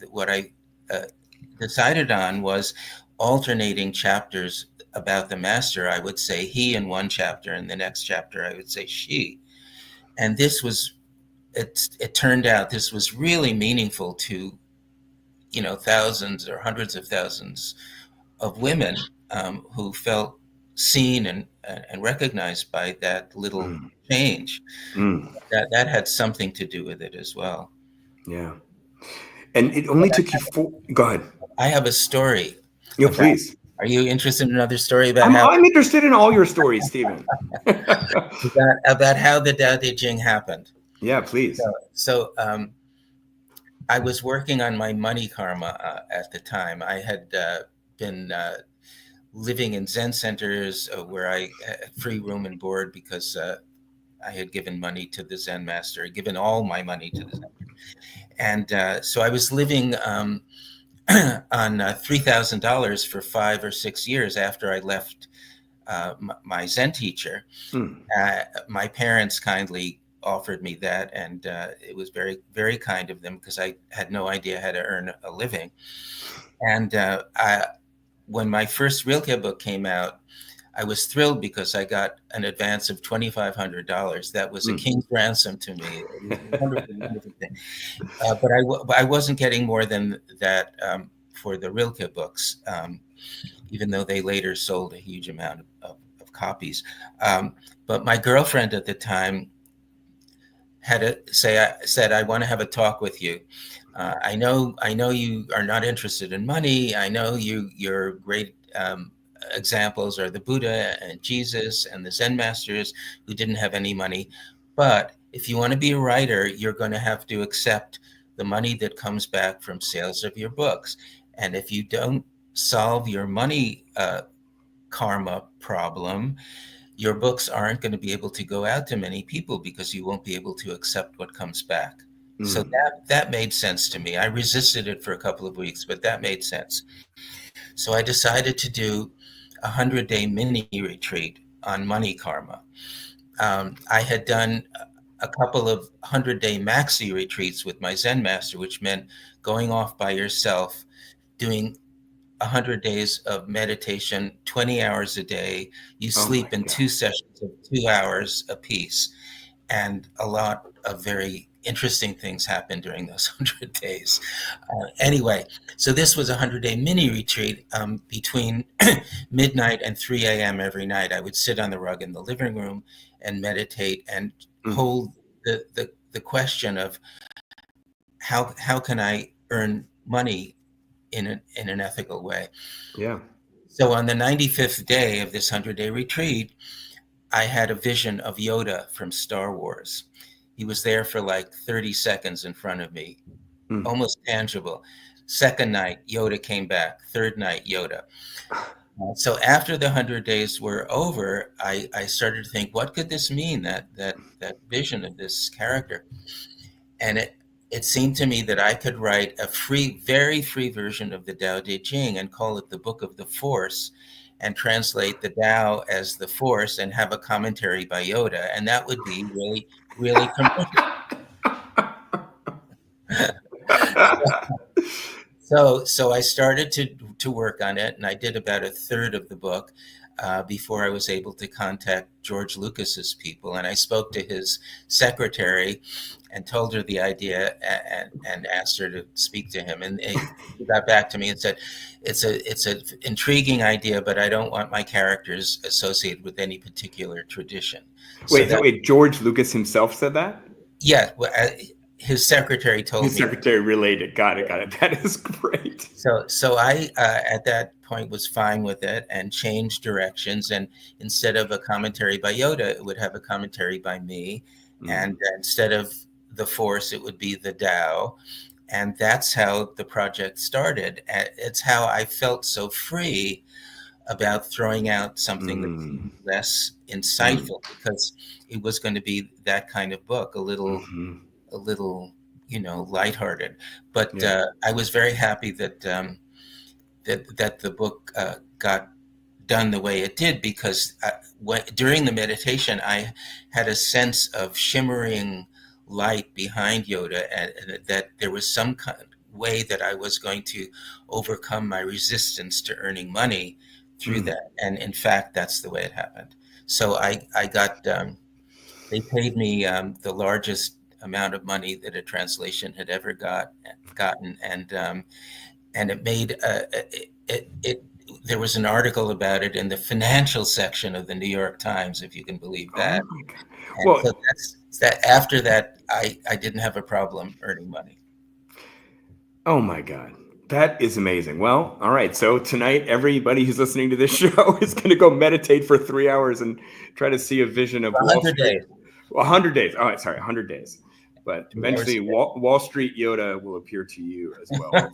decided on was alternating chapters about the master. I would say he in one chapter, and the next chapter I would say she. And this was, it turned out this was really meaningful to, thousands or hundreds of thousands of women who felt seen and recognized by that little change. That had something to do with it as well. Yeah. And it only took you go ahead. I have a story. Yeah, please. Are you interested in another story about I'm interested in all your stories, Stephen. about how the Tao Te Ching happened. Yeah, please. So I was working on my money karma at the time. I had been living in Zen centers where I had free room and board because I had given money to the Zen master, given all my money to the Zen master. And so I was living on $3,000 for 5 or 6 years after I left my Zen teacher. My parents kindly offered me that, and it was very, very kind of them because I had no idea how to earn a living. And when my first Rilke book came out, I was thrilled because I got an advance of $2,500. That was a king's ransom to me. It was a wonderful, wonderful thing. But I wasn't getting more than that for the Rilke books, even though they later sold a huge amount of copies. But my girlfriend at the time said, I want to have a talk with you. I know you are not interested in money. I know you're great examples are the Buddha and Jesus and the Zen masters who didn't have any money. But if you want to be a writer, you're going to have to accept the money that comes back from sales of your books. And if you don't solve your money karma problem, your books aren't going to be able to go out to many people because you won't be able to accept what comes back. So that made sense to me. I resisted it for a couple of weeks, but that made sense. So I decided to do a 100-day mini retreat on money karma. I had done a couple of 100-day maxi retreats with my Zen master, which meant going off by yourself, doing 100 days of meditation, 20 hours a day. You sleep in 2 sessions of 2 hours apiece. And a lot of very interesting things happened during those 100 days. Anyway, so this was a 100-day mini retreat between midnight and 3 a.m. every night. I would sit on the rug in the living room and meditate and hold the question of how can I earn money in an ethical way. Yeah. So on the 95th day of this 100-day retreat, I had a vision of Yoda from Star Wars. He was there for like 30 seconds in front of me, almost tangible. Second night, Yoda came back. Third night, Yoda. So after the 100 days were over, I started to think, what could this mean? That vision of this character, and it seemed to me that I could write a very free version of the Tao Te Ching and call it the Book of the Force, and translate the Tao as the Force and have a commentary by Yoda, and that would be really, really commercial. So I started to work on it, and I did about a third of the book before I was able to contact George Lucas's people. And I spoke to his secretary and told her the idea and asked her to speak to him. And he got back to me and said, it's an intriguing idea, but I don't want my characters associated with any particular tradition. Wait, George Lucas himself said that? Yeah. His secretary told me. His secretary relayed it. Got it. That is great. So I, at that point, was fine with it and changed directions. And instead of a commentary by Yoda, it would have a commentary by me. And instead of the Force, it would be the Tao. And that's how the project started. It's how I felt so free about throwing out something that's less insightful, because it was going to be that kind of book, a little, lighthearted. But I was very happy that that the book got done the way it did, because during the meditation, I had a sense of shimmering light behind Yoda, and that there was some kind of way that I was going to overcome my resistance to earning money through that. And in fact, that's the way it happened. So I got, they paid me the largest amount of money that a translation had ever gotten, and it made there was an article about it in the financial section of the New York Times, if you can believe that. Well, so that after that, I didn't have a problem earning money. Oh my God. That is amazing. Well, all right. So tonight, everybody who's listening to this show is going to go meditate for 3 hours and try to see a vision of 100 days. 100 days. Oh, sorry, 100 days. But eventually, Wall Street Yoda will appear to you as well.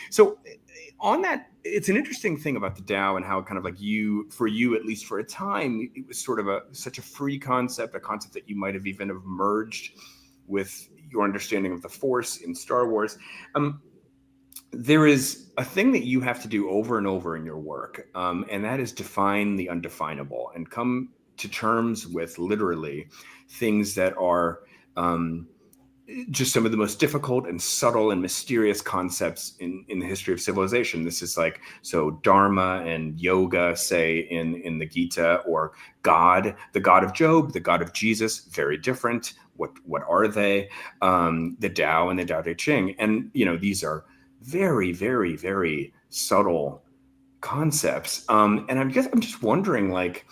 So on that, it's an interesting thing about the Tao and how kind of like for you, at least for a time, it was sort of such a free concept, a concept that you might have even have merged with your understanding of the Force in Star Wars. There is a thing that you have to do over and over in your work, and that is define the undefinable and come to terms with literally things that are just some of the most difficult and subtle and mysterious concepts in the history of civilization. This is like, so Dharma and yoga, say in the Gita, or God, the God of Job, the God of Jesus, very different. What are they? The Tao and the Tao Te Ching. And, these are very, very, very subtle concepts. And I'm just wondering, like,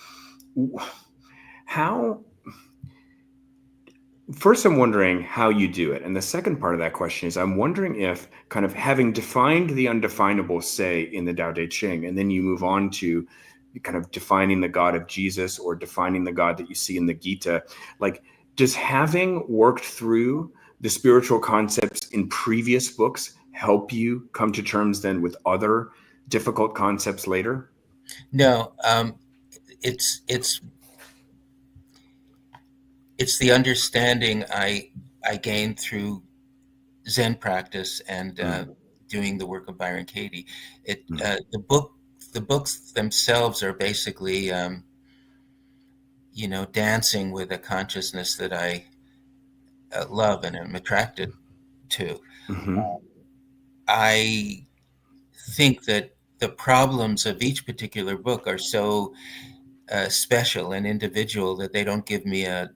First, I'm wondering how you do it. And the second part of that question is, I'm wondering if, kind of having defined the undefinable, say, in the Tao Te Ching, and then you move on to kind of defining the God of Jesus or defining the God that you see in the Gita, like, does having worked through the spiritual concepts in previous books help you come to terms then with other difficult concepts later? No, it's the understanding I gained through Zen practice and doing the work of Byron Katie. The books themselves are basically, dancing with a consciousness that I love and am attracted to. I think that the problems of each particular book are so special and individual that they don't give me a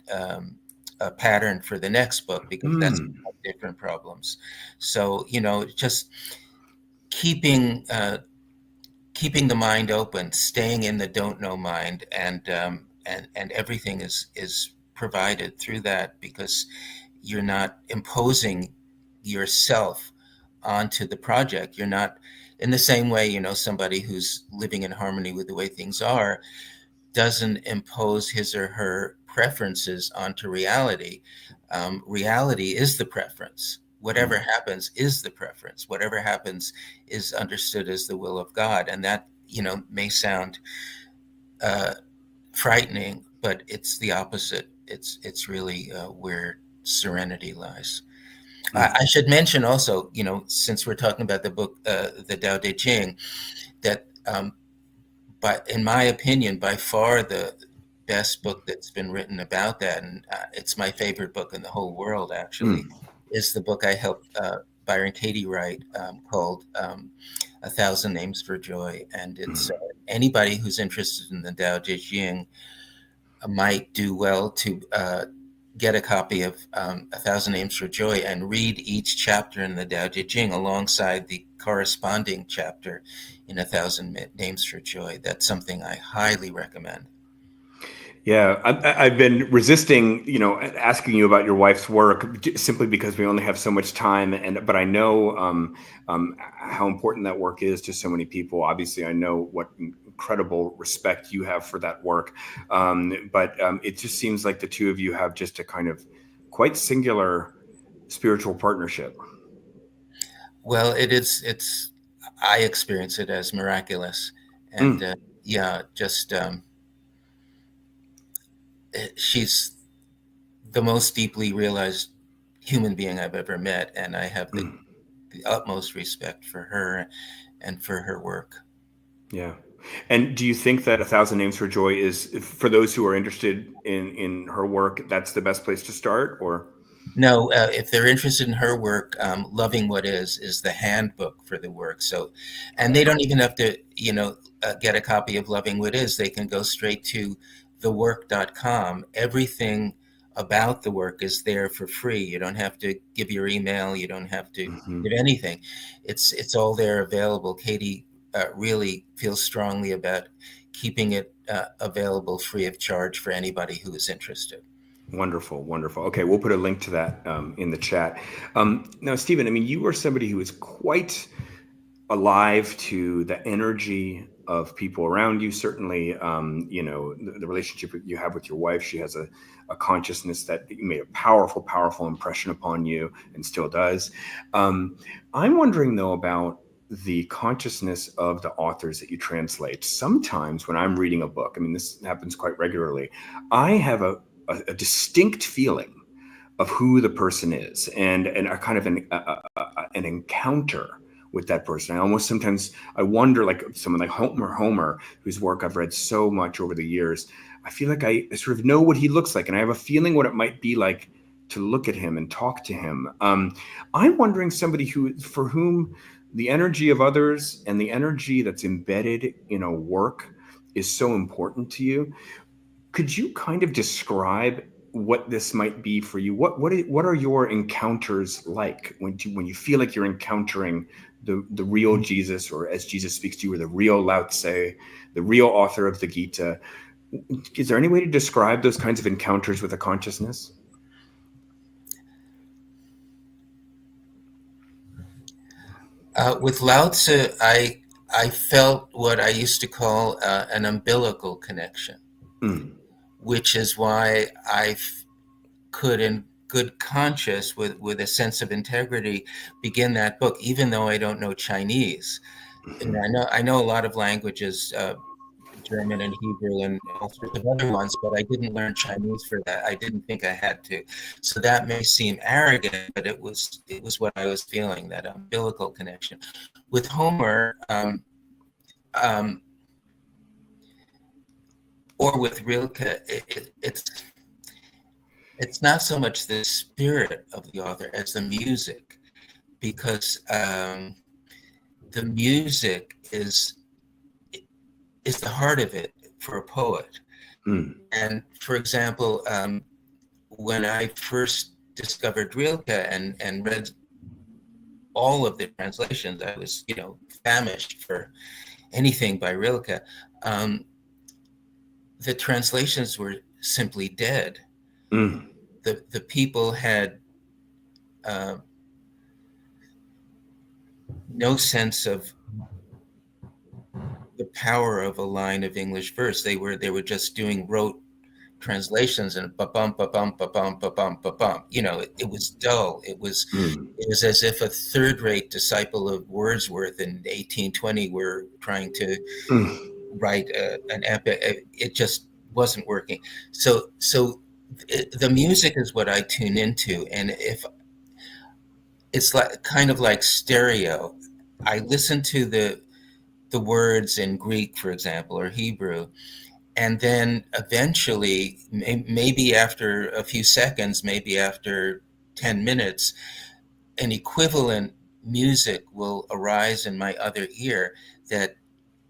pattern for the next book, because that's different problems. So, just keeping the mind open, staying in the don't know mind, and everything is provided through that, because you're not imposing yourself onto the project. You're not, in the same way, somebody who's living in harmony with the way things are doesn't impose his or her preferences onto reality. Reality is the preference. whatever happens is the preference. Whatever happens is understood as the will of God. And that, may sound frightening, but it's the opposite. It's really where serenity lies. I should mention also, since we're talking about the book, the Tao Te Ching, that, but in my opinion, by far the best book that's been written about that, and it's my favorite book in the whole world, actually, is the book I helped Byron Katie write, called A Thousand Names for Joy. And it's anybody who's interested in the Tao Te Ching might do well to get a copy of A Thousand Names for Joy and read each chapter in the Tao Te Ching alongside the corresponding chapter in A Thousand Names for Joy. That's something I highly recommend. Yeah, I've been resisting, asking you about your wife's work simply because we only have so much time. But I know how important that work is to so many people. Obviously, I know what incredible respect you have for that work. But it just seems like the two of you have just a kind of quite singular spiritual partnership. Well, I experience it as miraculous. And she's the most deeply realized human being I've ever met, and I have the utmost respect for her and for her work. Yeah. And do you think that A Thousand Names for Joy is, for those who are interested in her work, that's the best place to start? Or no, if they're interested in her work, Loving What Is the handbook for the work. So, and they don't even have to, get a copy of Loving What Is. They can go straight to thework.com. Everything about the work is there for free. You don't have to give your email. You don't have to give anything. It's all there available. Katie really feels strongly about keeping it available free of charge for anybody who is interested. Wonderful, wonderful. Okay, we'll put a link to that in the chat. Now, Stephen, I mean, you are somebody who is quite alive to the energy of people around you. Certainly, the relationship you have with your wife, she has a consciousness that made a powerful, powerful impression upon you and still does. I'm wondering, though, about the consciousness of the authors that you translate. Sometimes when I'm reading a book, I mean, this happens quite regularly, I have a distinct feeling of who the person is and a kind of an encounter with that person. I wonder, like someone like Homer, whose work I've read so much over the years, I feel like I sort of know what he looks like, and I have a feeling what it might be like to look at him and talk to him. I'm wondering, somebody for whom the energy of others and the energy that's embedded in a work is so important to you. Could you kind of describe what this might be for you? What are your encounters like when you feel like you're encountering the real Jesus, or as Jesus speaks to you, or the real Lao Tse, the real author of the Gita? Is there any way to describe those kinds of encounters with a consciousness? With Lao Tse, I felt what I used to call an umbilical connection, which is why I could, in good conscience, with a sense of integrity, begin that book, even though I don't know Chinese. And I know a lot of languages, German and Hebrew and all sorts of other ones, but I didn't learn Chinese for that. I didn't think I had to. So that may seem arrogant, but it was what I was feeling, that umbilical connection. With Homer, or with Rilke, it's not so much the spirit of the author as the music, because the music is the heart of it for a poet. And for example, when I first discovered Rilke and read all of the translations, I was, famished for anything by Rilke. The translations were simply dead. The people had no sense of the power of a line of English verse. They were just doing rote translations and ba-bum, ba-bum, ba-bum, ba-bum, ba-bum. It was dull. It was as if a third-rate disciple of Wordsworth in 1820 were trying to write an epic. It just wasn't working. So the music is what I tune into, and if it's kind of like stereo, I listen to the words in Greek, for example, or Hebrew, and then eventually, maybe after a few seconds, maybe after 10 minutes, an equivalent music will arise in my other ear that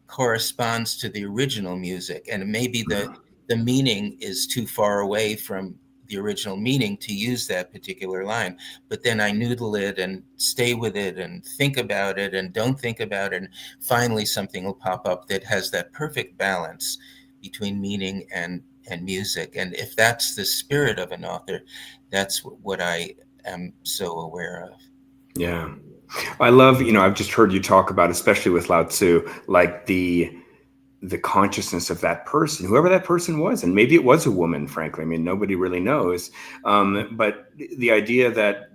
corresponds to the original music. And maybe the meaning is too far away from the original meaning to use that particular line. But then I noodle it and stay with it and think about it and don't think about it. And finally, something will pop up that has that perfect balance between meaning and music. And if that's the spirit of an author, that's what I am so aware of. Yeah. I love, I've just heard you talk about, especially with Lao Tzu, like the consciousness of that person, whoever that person was. And maybe it was a woman, frankly. I mean, nobody really knows. But the idea that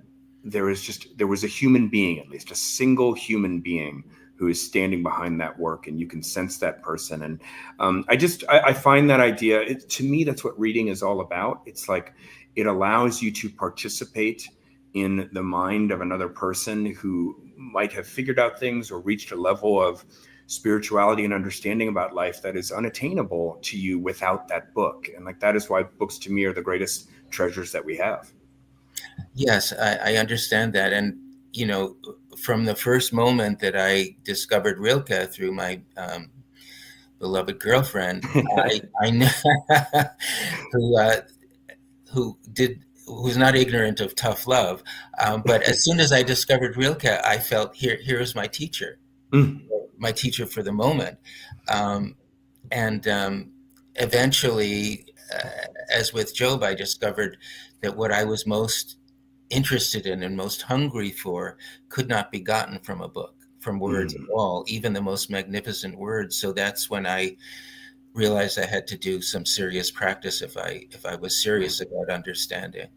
there was a human being, at least a single human being, who is standing behind that work, and you can sense that person. And I find that idea, to me, that's what reading is all about. It's like it allows you to participate in the mind of another person who might have figured out things or reached a level of spirituality and understanding about life that is unattainable to you without that book. And like, that is why books to me are the greatest treasures that we have. Yes, I understand that. And, from the first moment that I discovered Rilke through my beloved girlfriend, I know who's not ignorant of tough love. But as soon as I discovered Rilke, I felt here's my teacher, my teacher for the moment. And eventually, as with Job, I discovered that what I was most interested in and most hungry for could not be gotten from a book, from words at all, even the most magnificent words. So that's when I realized I had to do some serious practice if I was serious about understanding.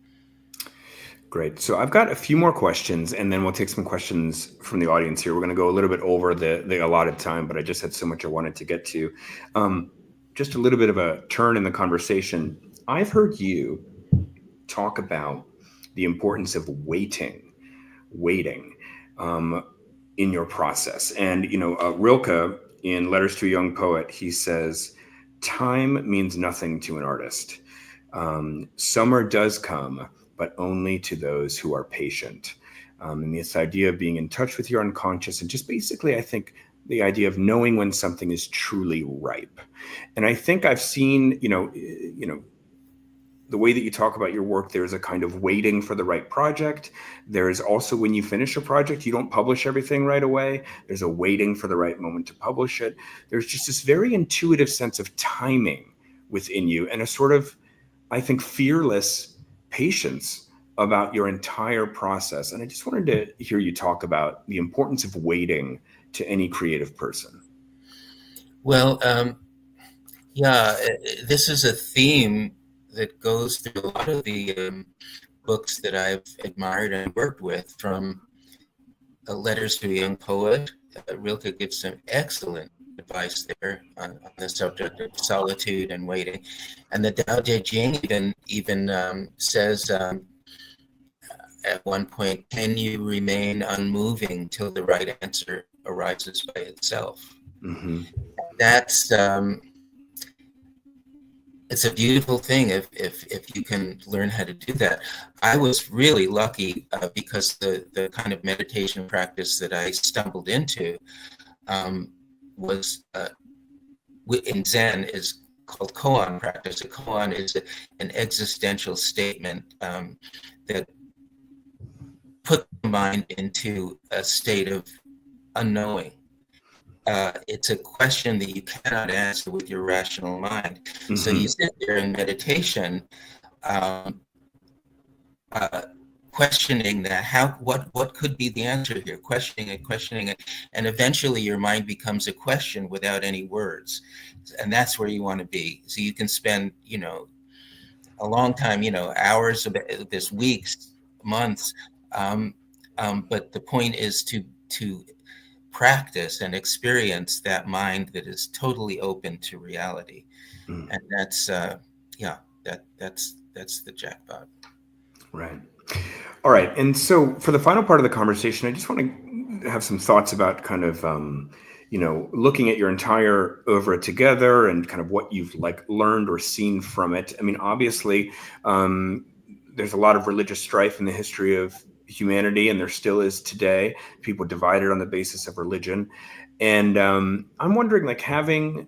Great. So I've got a few more questions, and then we'll take some questions from the audience here. We're going to go a little bit over the allotted time, but I just had so much I wanted to get to. Just a little bit of a turn in the conversation. I've heard you talk about the importance of waiting in your process. And, Rilke, in Letters to a Young Poet, he says, time means nothing to an artist. Summer does come, but only to those who are patient. And this idea of being in touch with your unconscious, and just basically, I think, the idea of knowing when something is truly ripe. And I think I've seen, the way that you talk about your work, there's a kind of waiting for the right project. There's also, when you finish a project, you don't publish everything right away. There's a waiting for the right moment to publish it. There's just this very intuitive sense of timing within you, and a sort of, I think, fearless patience about your entire process. And I just wanted to hear you talk about the importance of waiting to any creative person. Well, yeah, this is a theme that goes through a lot of the books that I've admired and worked with, from Letters to a Young Poet. Rilke gives some excellent advice there on the subject of solitude and waiting. And the Tao Te Ching even says at one point, can you remain unmoving till the right answer arises by itself? Mm-hmm. That's it's a beautiful thing if you can learn how to do that. I was really lucky because the kind of meditation practice that I stumbled into was in Zen is called koan practice. A koan is an existential statement that puts the mind into a state of unknowing. It's a question that you cannot answer with your rational mind. Mm-hmm. So you sit there in meditation, questioning that, what could be the answer here, questioning it, and eventually your mind becomes a question without any words, and that's where you want to be. So you can spend, a long time, hours of this, weeks, months. But the point is to practice and experience that mind that is totally open to reality, and that's that's the jackpot. Right. All right. And so for the final part of the conversation, I just want to have some thoughts about kind of, looking at your entire oeuvre together and kind of what you've learned or seen from it. I mean, obviously, there's a lot of religious strife in the history of humanity, and there still is today. People divided on the basis of religion. And I'm wondering, having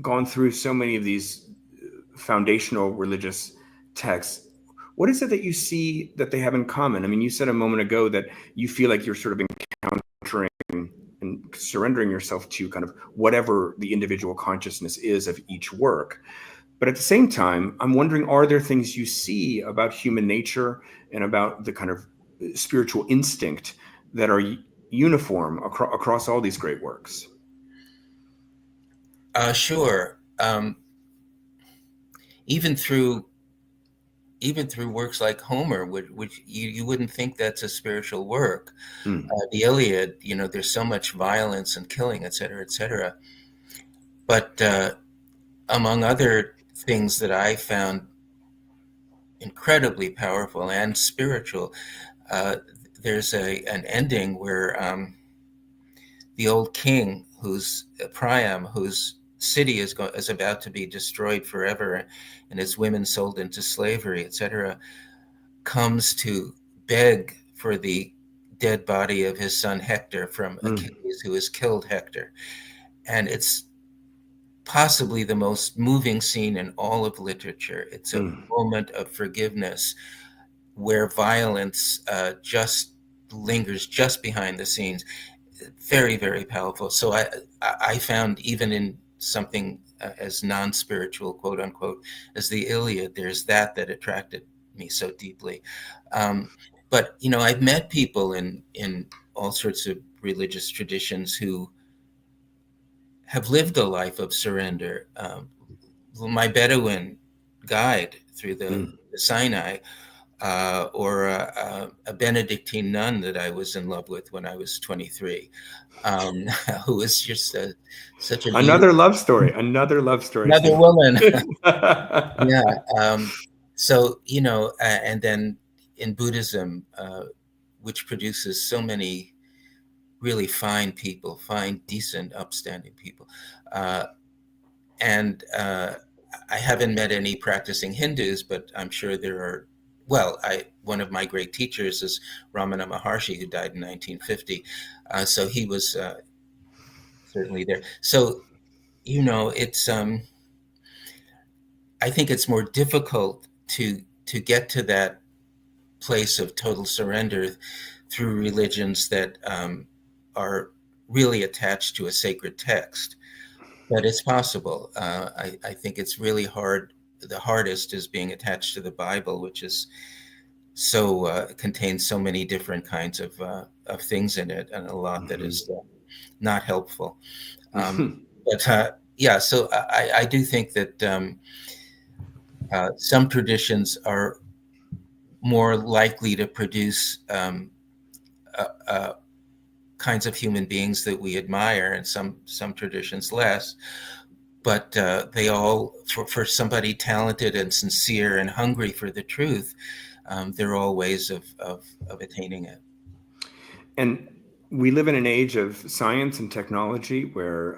gone through so many of these foundational religious texts, what is it that you see that they have in common? I mean, you said a moment ago that you feel like you're sort of encountering and surrendering yourself to kind of whatever the individual consciousness is of each work. But at the same time, I'm wondering, are there things you see about human nature and about the kind of spiritual instinct that are uniform across all these great works? Sure. Even through works like Homer, which you wouldn't think that's a spiritual work. The Iliad, there's so much violence and killing, et cetera. But among other things that I found incredibly powerful and spiritual, there's an ending where the old king, Priam, whose city is about to be destroyed forever, and his women sold into slavery, etc., comes to beg for the dead body of his son Hector from Achilles, who has killed Hector. And it's possibly the most moving scene in all of literature. It's a moment of forgiveness where violence just lingers just behind the scenes. Very, very powerful. So I found, even in something as non-spiritual, quote unquote, as the Iliad, there's that attracted me so deeply. But I've met people in all sorts of religious traditions who have lived a life of surrender. My Bedouin guide through the Sinai, or a Benedictine nun that I was in love with when I was 23, who was just such a another love story, another woman. Yeah. So, and then in Buddhism, which produces so many really fine people, fine, decent, upstanding people. And I haven't met any practicing Hindus, but I'm sure there are. Well, one of my great teachers is Ramana Maharshi, who died in 1950. So he was certainly there. So, it's I think it's more difficult to get to that place of total surrender through religions that are really attached to a sacred text. But it's possible. I think it's really hard. The hardest is being attached to the Bible, which is so contains so many different kinds of things in it, and a lot that is not helpful. But yeah, so I do think that some traditions are more likely to produce kinds of human beings that we admire, and some traditions less. But they all, for somebody talented and sincere and hungry for the truth, they're all ways of attaining it. And we live in an age of science and technology where,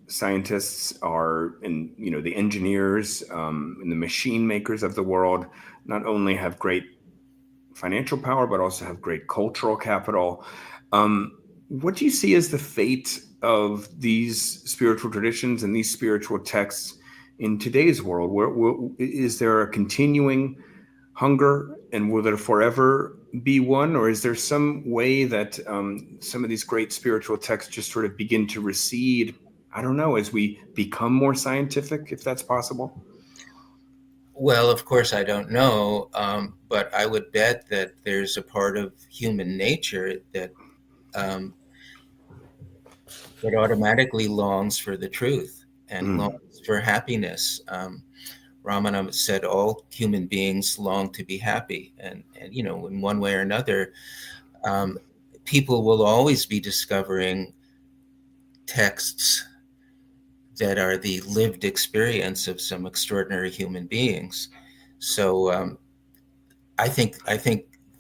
scientists and, the engineers and the machine makers of the world not only have great financial power, but also have great cultural capital. What do you see as the fate of these spiritual traditions and these spiritual texts in today's world? Is there a continuing hunger, and will there forever be one? Or is there some way that some of these great spiritual texts just sort of begin to recede, I don't know, as we become more scientific, if that's possible? Well, of course, I don't know, but I would bet that there's a part of human nature that automatically longs for the truth and longs for happiness. Ramana said all human beings long to be happy, and in one way or another, people will always be discovering texts that are the lived experience of some extraordinary human beings. So I think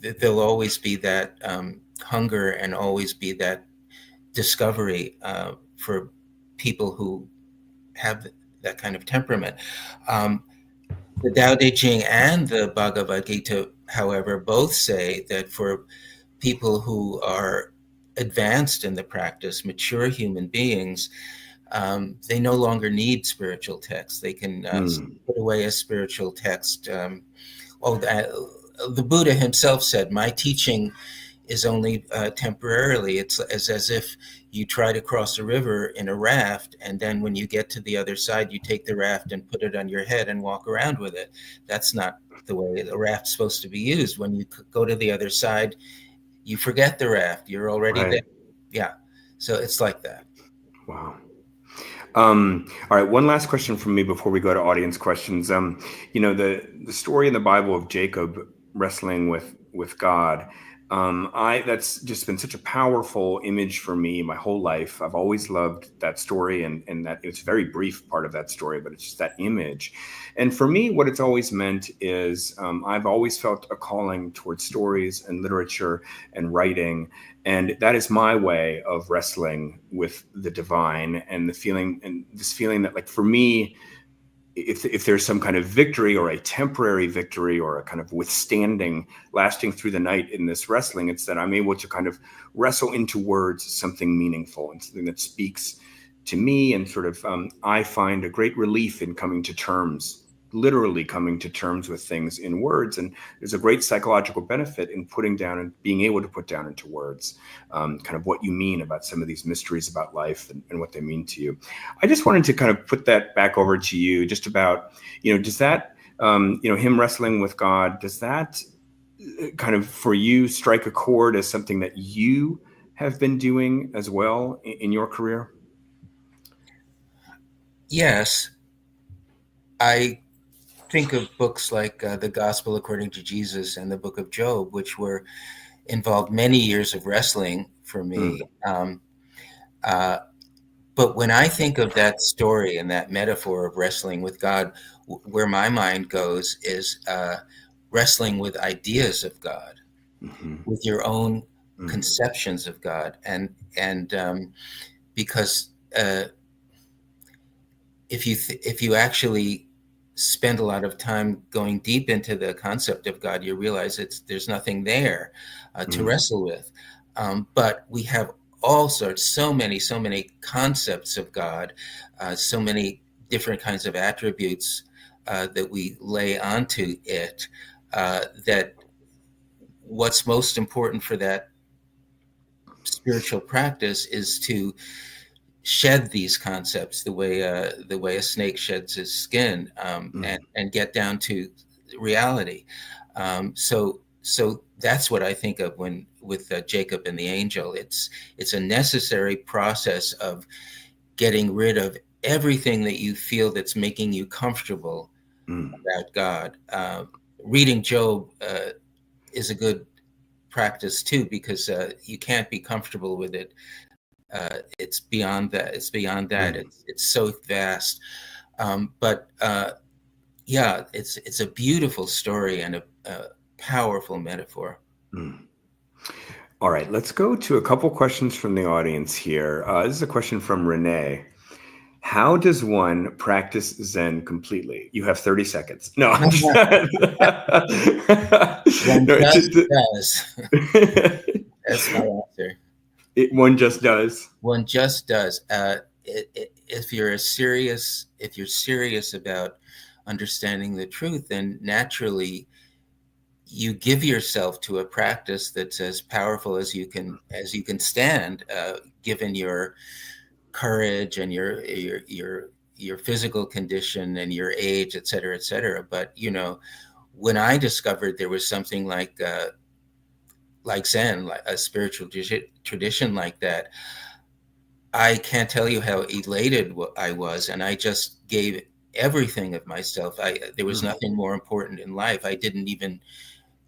that there'll always be that hunger and always be that discovery for people who have that kind of temperament. The Tao Te Ching and the Bhagavad Gita, however, both say that for people who are advanced in the practice, mature human beings, they no longer need spiritual texts. They can put away a spiritual text. The Buddha himself said, "My teaching is only temporarily. It's as if you try to cross a river in a raft, and then when you get to the other side, you take the raft and put it on your head and walk around with it. That's not the way the raft's supposed to be used. When you go to the other side, you forget the raft. You're already there." Yeah. So it's like that. Wow. All right. One last question from me before we go to audience questions. The story in the Bible of Jacob wrestling with God. That's just been such a powerful image for me my whole life. I've always loved that story, and that it's a very brief part of that story, but it's just that image. And for me, what it's always meant is I've always felt a calling towards stories and literature and writing. And that is my way of wrestling with the divine and this feeling that, like, for me, if there's some kind of victory or a temporary victory or a kind of withstanding lasting through the night in this wrestling, it's that I'm able to kind of wrestle into words something meaningful and something that speaks to me. And sort of I find a great relief in literally coming to terms with things in words. And there's a great psychological benefit in putting down and being able to put down into words kind of what you mean about some of these mysteries about life and what they mean to you. I just wanted to kind of put that back over to you, just about, does that, him wrestling with God, does that kind of for you strike a chord as something that you have been doing as well in your career? Yes. I think of books like the Gospel According to Jesus and the Book of Job, which involved many years of wrestling for me. But when I think of that story and that metaphor of wrestling with God, where my mind goes is wrestling with ideas of God, with your own conceptions of God, and because if you actually spend a lot of time going deep into the concept of God, you realize there's nothing there to wrestle with. But we have all sorts, so many concepts of God, so many different kinds of attributes that we lay onto it, that what's most important for that spiritual practice is to shed these concepts the way a snake sheds his skin, and get down to reality. So that's what I think of with Jacob and the angel. It's a necessary process of getting rid of everything that you feel that's making you comfortable about God. Reading Job is a good practice too, because you can't be comfortable with it. It's beyond that. It's so vast. But it's a beautiful story and a powerful metaphor. All right, let's go to a couple questions from the audience here. This is a question from Renee. How does one practice Zen completely? You have 30 seconds. No, I'm just does. That's my answer. One just does. One just does. If you're serious about understanding the truth, then naturally you give yourself to a practice that's as powerful as you can stand, given your courage and your physical condition and your age, et cetera, et cetera. But when I discovered there was something like Zen, like a spiritual tradition like that, I can't tell you how elated I was, and I just gave everything of myself. There was nothing more important in life. I didn't even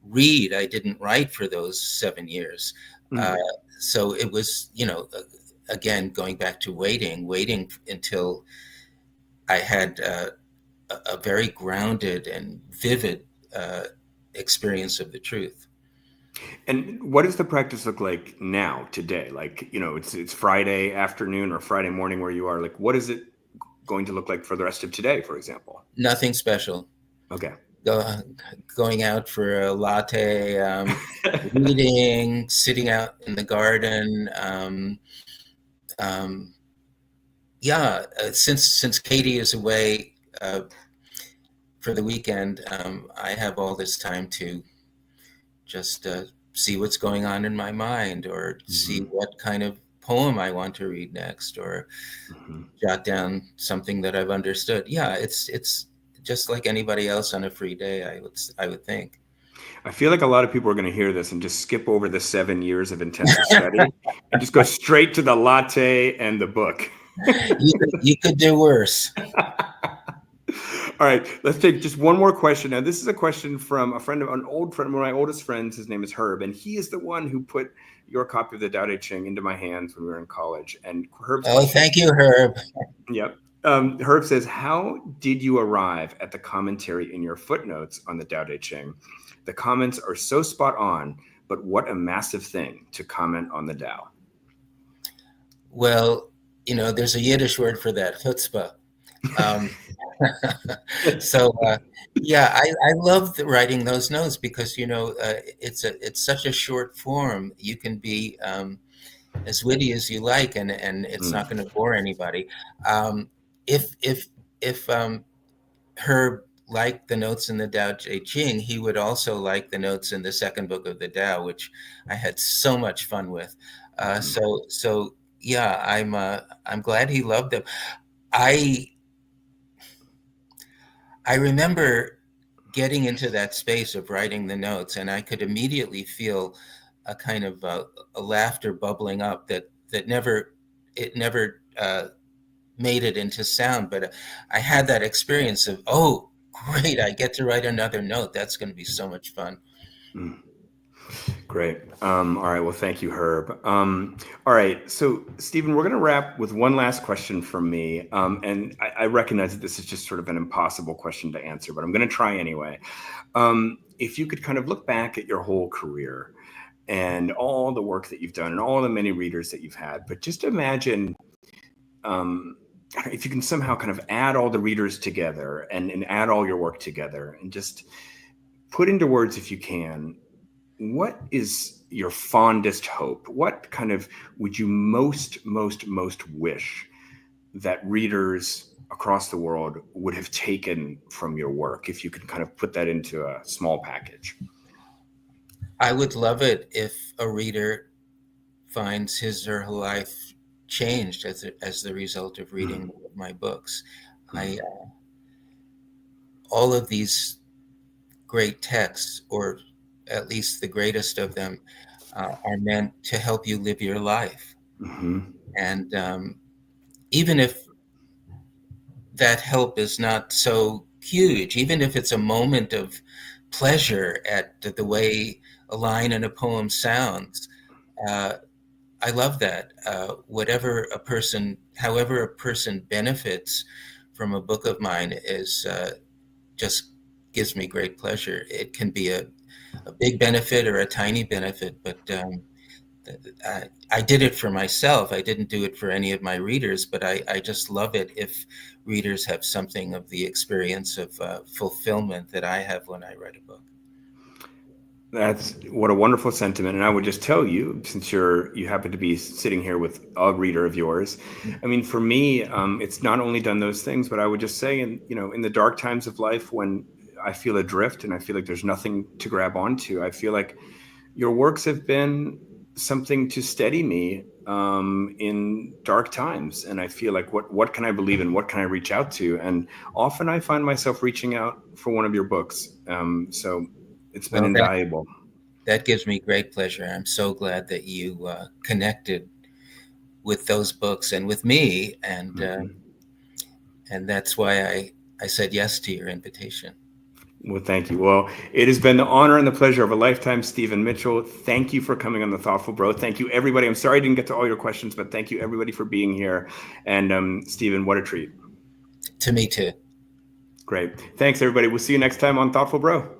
read. I didn't write for those 7 years. So it was, again, going back to waiting until I had a very grounded and vivid experience of the truth. And what does the practice look like now, today? Like, it's Friday afternoon or Friday morning where you are. Like, what is it going to look like for the rest of today, for example? Nothing special. Okay. Going out for a latte, reading, sitting out in the garden. Since Katie is away for the weekend, I have all this time to just see what's going on in my mind, or see what kind of poem I want to read next, or jot down something that I've understood. Yeah, it's just like anybody else on a free day, I would think. I feel like a lot of people are going to hear this and just skip over the 7 years of intensive study and just go straight to the latte and the book. You could do worse. All right, let's take just one more question. Now, this is a question from an old friend, one of my oldest friends. His name is Herb, and he is the one who put your copy of the Tao Te Ching into my hands when we were in college. And Herb's thank you, Herb. Yep. Herb says, how did you arrive at the commentary in your footnotes on the Tao Te Ching? The comments are so spot on, but what a massive thing to comment on the Tao. Well, there's a Yiddish word for that, chutzpah. So I love writing those notes because it's such a short form. You can be as witty as you like, and it's not going to bore anybody. If Herb liked the notes in the Tao Te Ching, he would also like the notes in the second book of the Tao, which I had so much fun with. So yeah, I'm glad he loved them. I remember getting into that space of writing the notes, and I could immediately feel a kind of a laughter bubbling up that never made it into sound. But I had that experience of, oh, great, I get to write another note. That's going to be so much fun. Great. All right. Well, thank you, Herb. All right. So, Stephen, we're going to wrap with one last question from me. And I recognize that this is just sort of an impossible question to answer, but I'm going to try anyway. If you could kind of look back at your whole career and all the work that you've done and all the many readers that you've had, but just imagine if you can somehow kind of add all the readers together and add all your work together and just put into words, if you can, what is your fondest hope? What kind of would you most wish that readers across the world would have taken from your work, if you could kind of put that into a small package? I would love it if a reader finds his or her life changed as the result of reading my books. All of these great texts, or at least the greatest of them, are meant to help you live your life. And even if that help is not so huge, even if it's a moment of pleasure at the way a line in a poem sounds, I love that. However a person benefits from a book of mine is just gives me great pleasure. It can be a big benefit or a tiny benefit, but I did it for myself. I didn't do it for any of my readers, but I just love it if readers have something of the experience of fulfillment that I have when I write a book. That's what a wonderful sentiment. And I would just tell you, since you happen to be sitting here with a reader of yours, I mean, for me, it's not only done those things, but I would just say, in the dark times of life when I feel adrift and I feel like there's nothing to grab onto, I feel like your works have been something to steady me in dark times. And I feel like, what can I believe in? What can I reach out to? And often I find myself reaching out for one of your books. So it's been invaluable. That gives me great pleasure. I'm so glad that you connected with those books and with me. And that's why I said yes to your invitation. Well, thank you. Well, it has been the honor and the pleasure of a lifetime, Stephen Mitchell. Thank you for coming on The Thoughtful Bro. Thank you, everybody. I'm sorry I didn't get to all your questions, but thank you, everybody, for being here. And Stephen, what a treat. To me, too. Great. Thanks, everybody. We'll see you next time on Thoughtful Bro.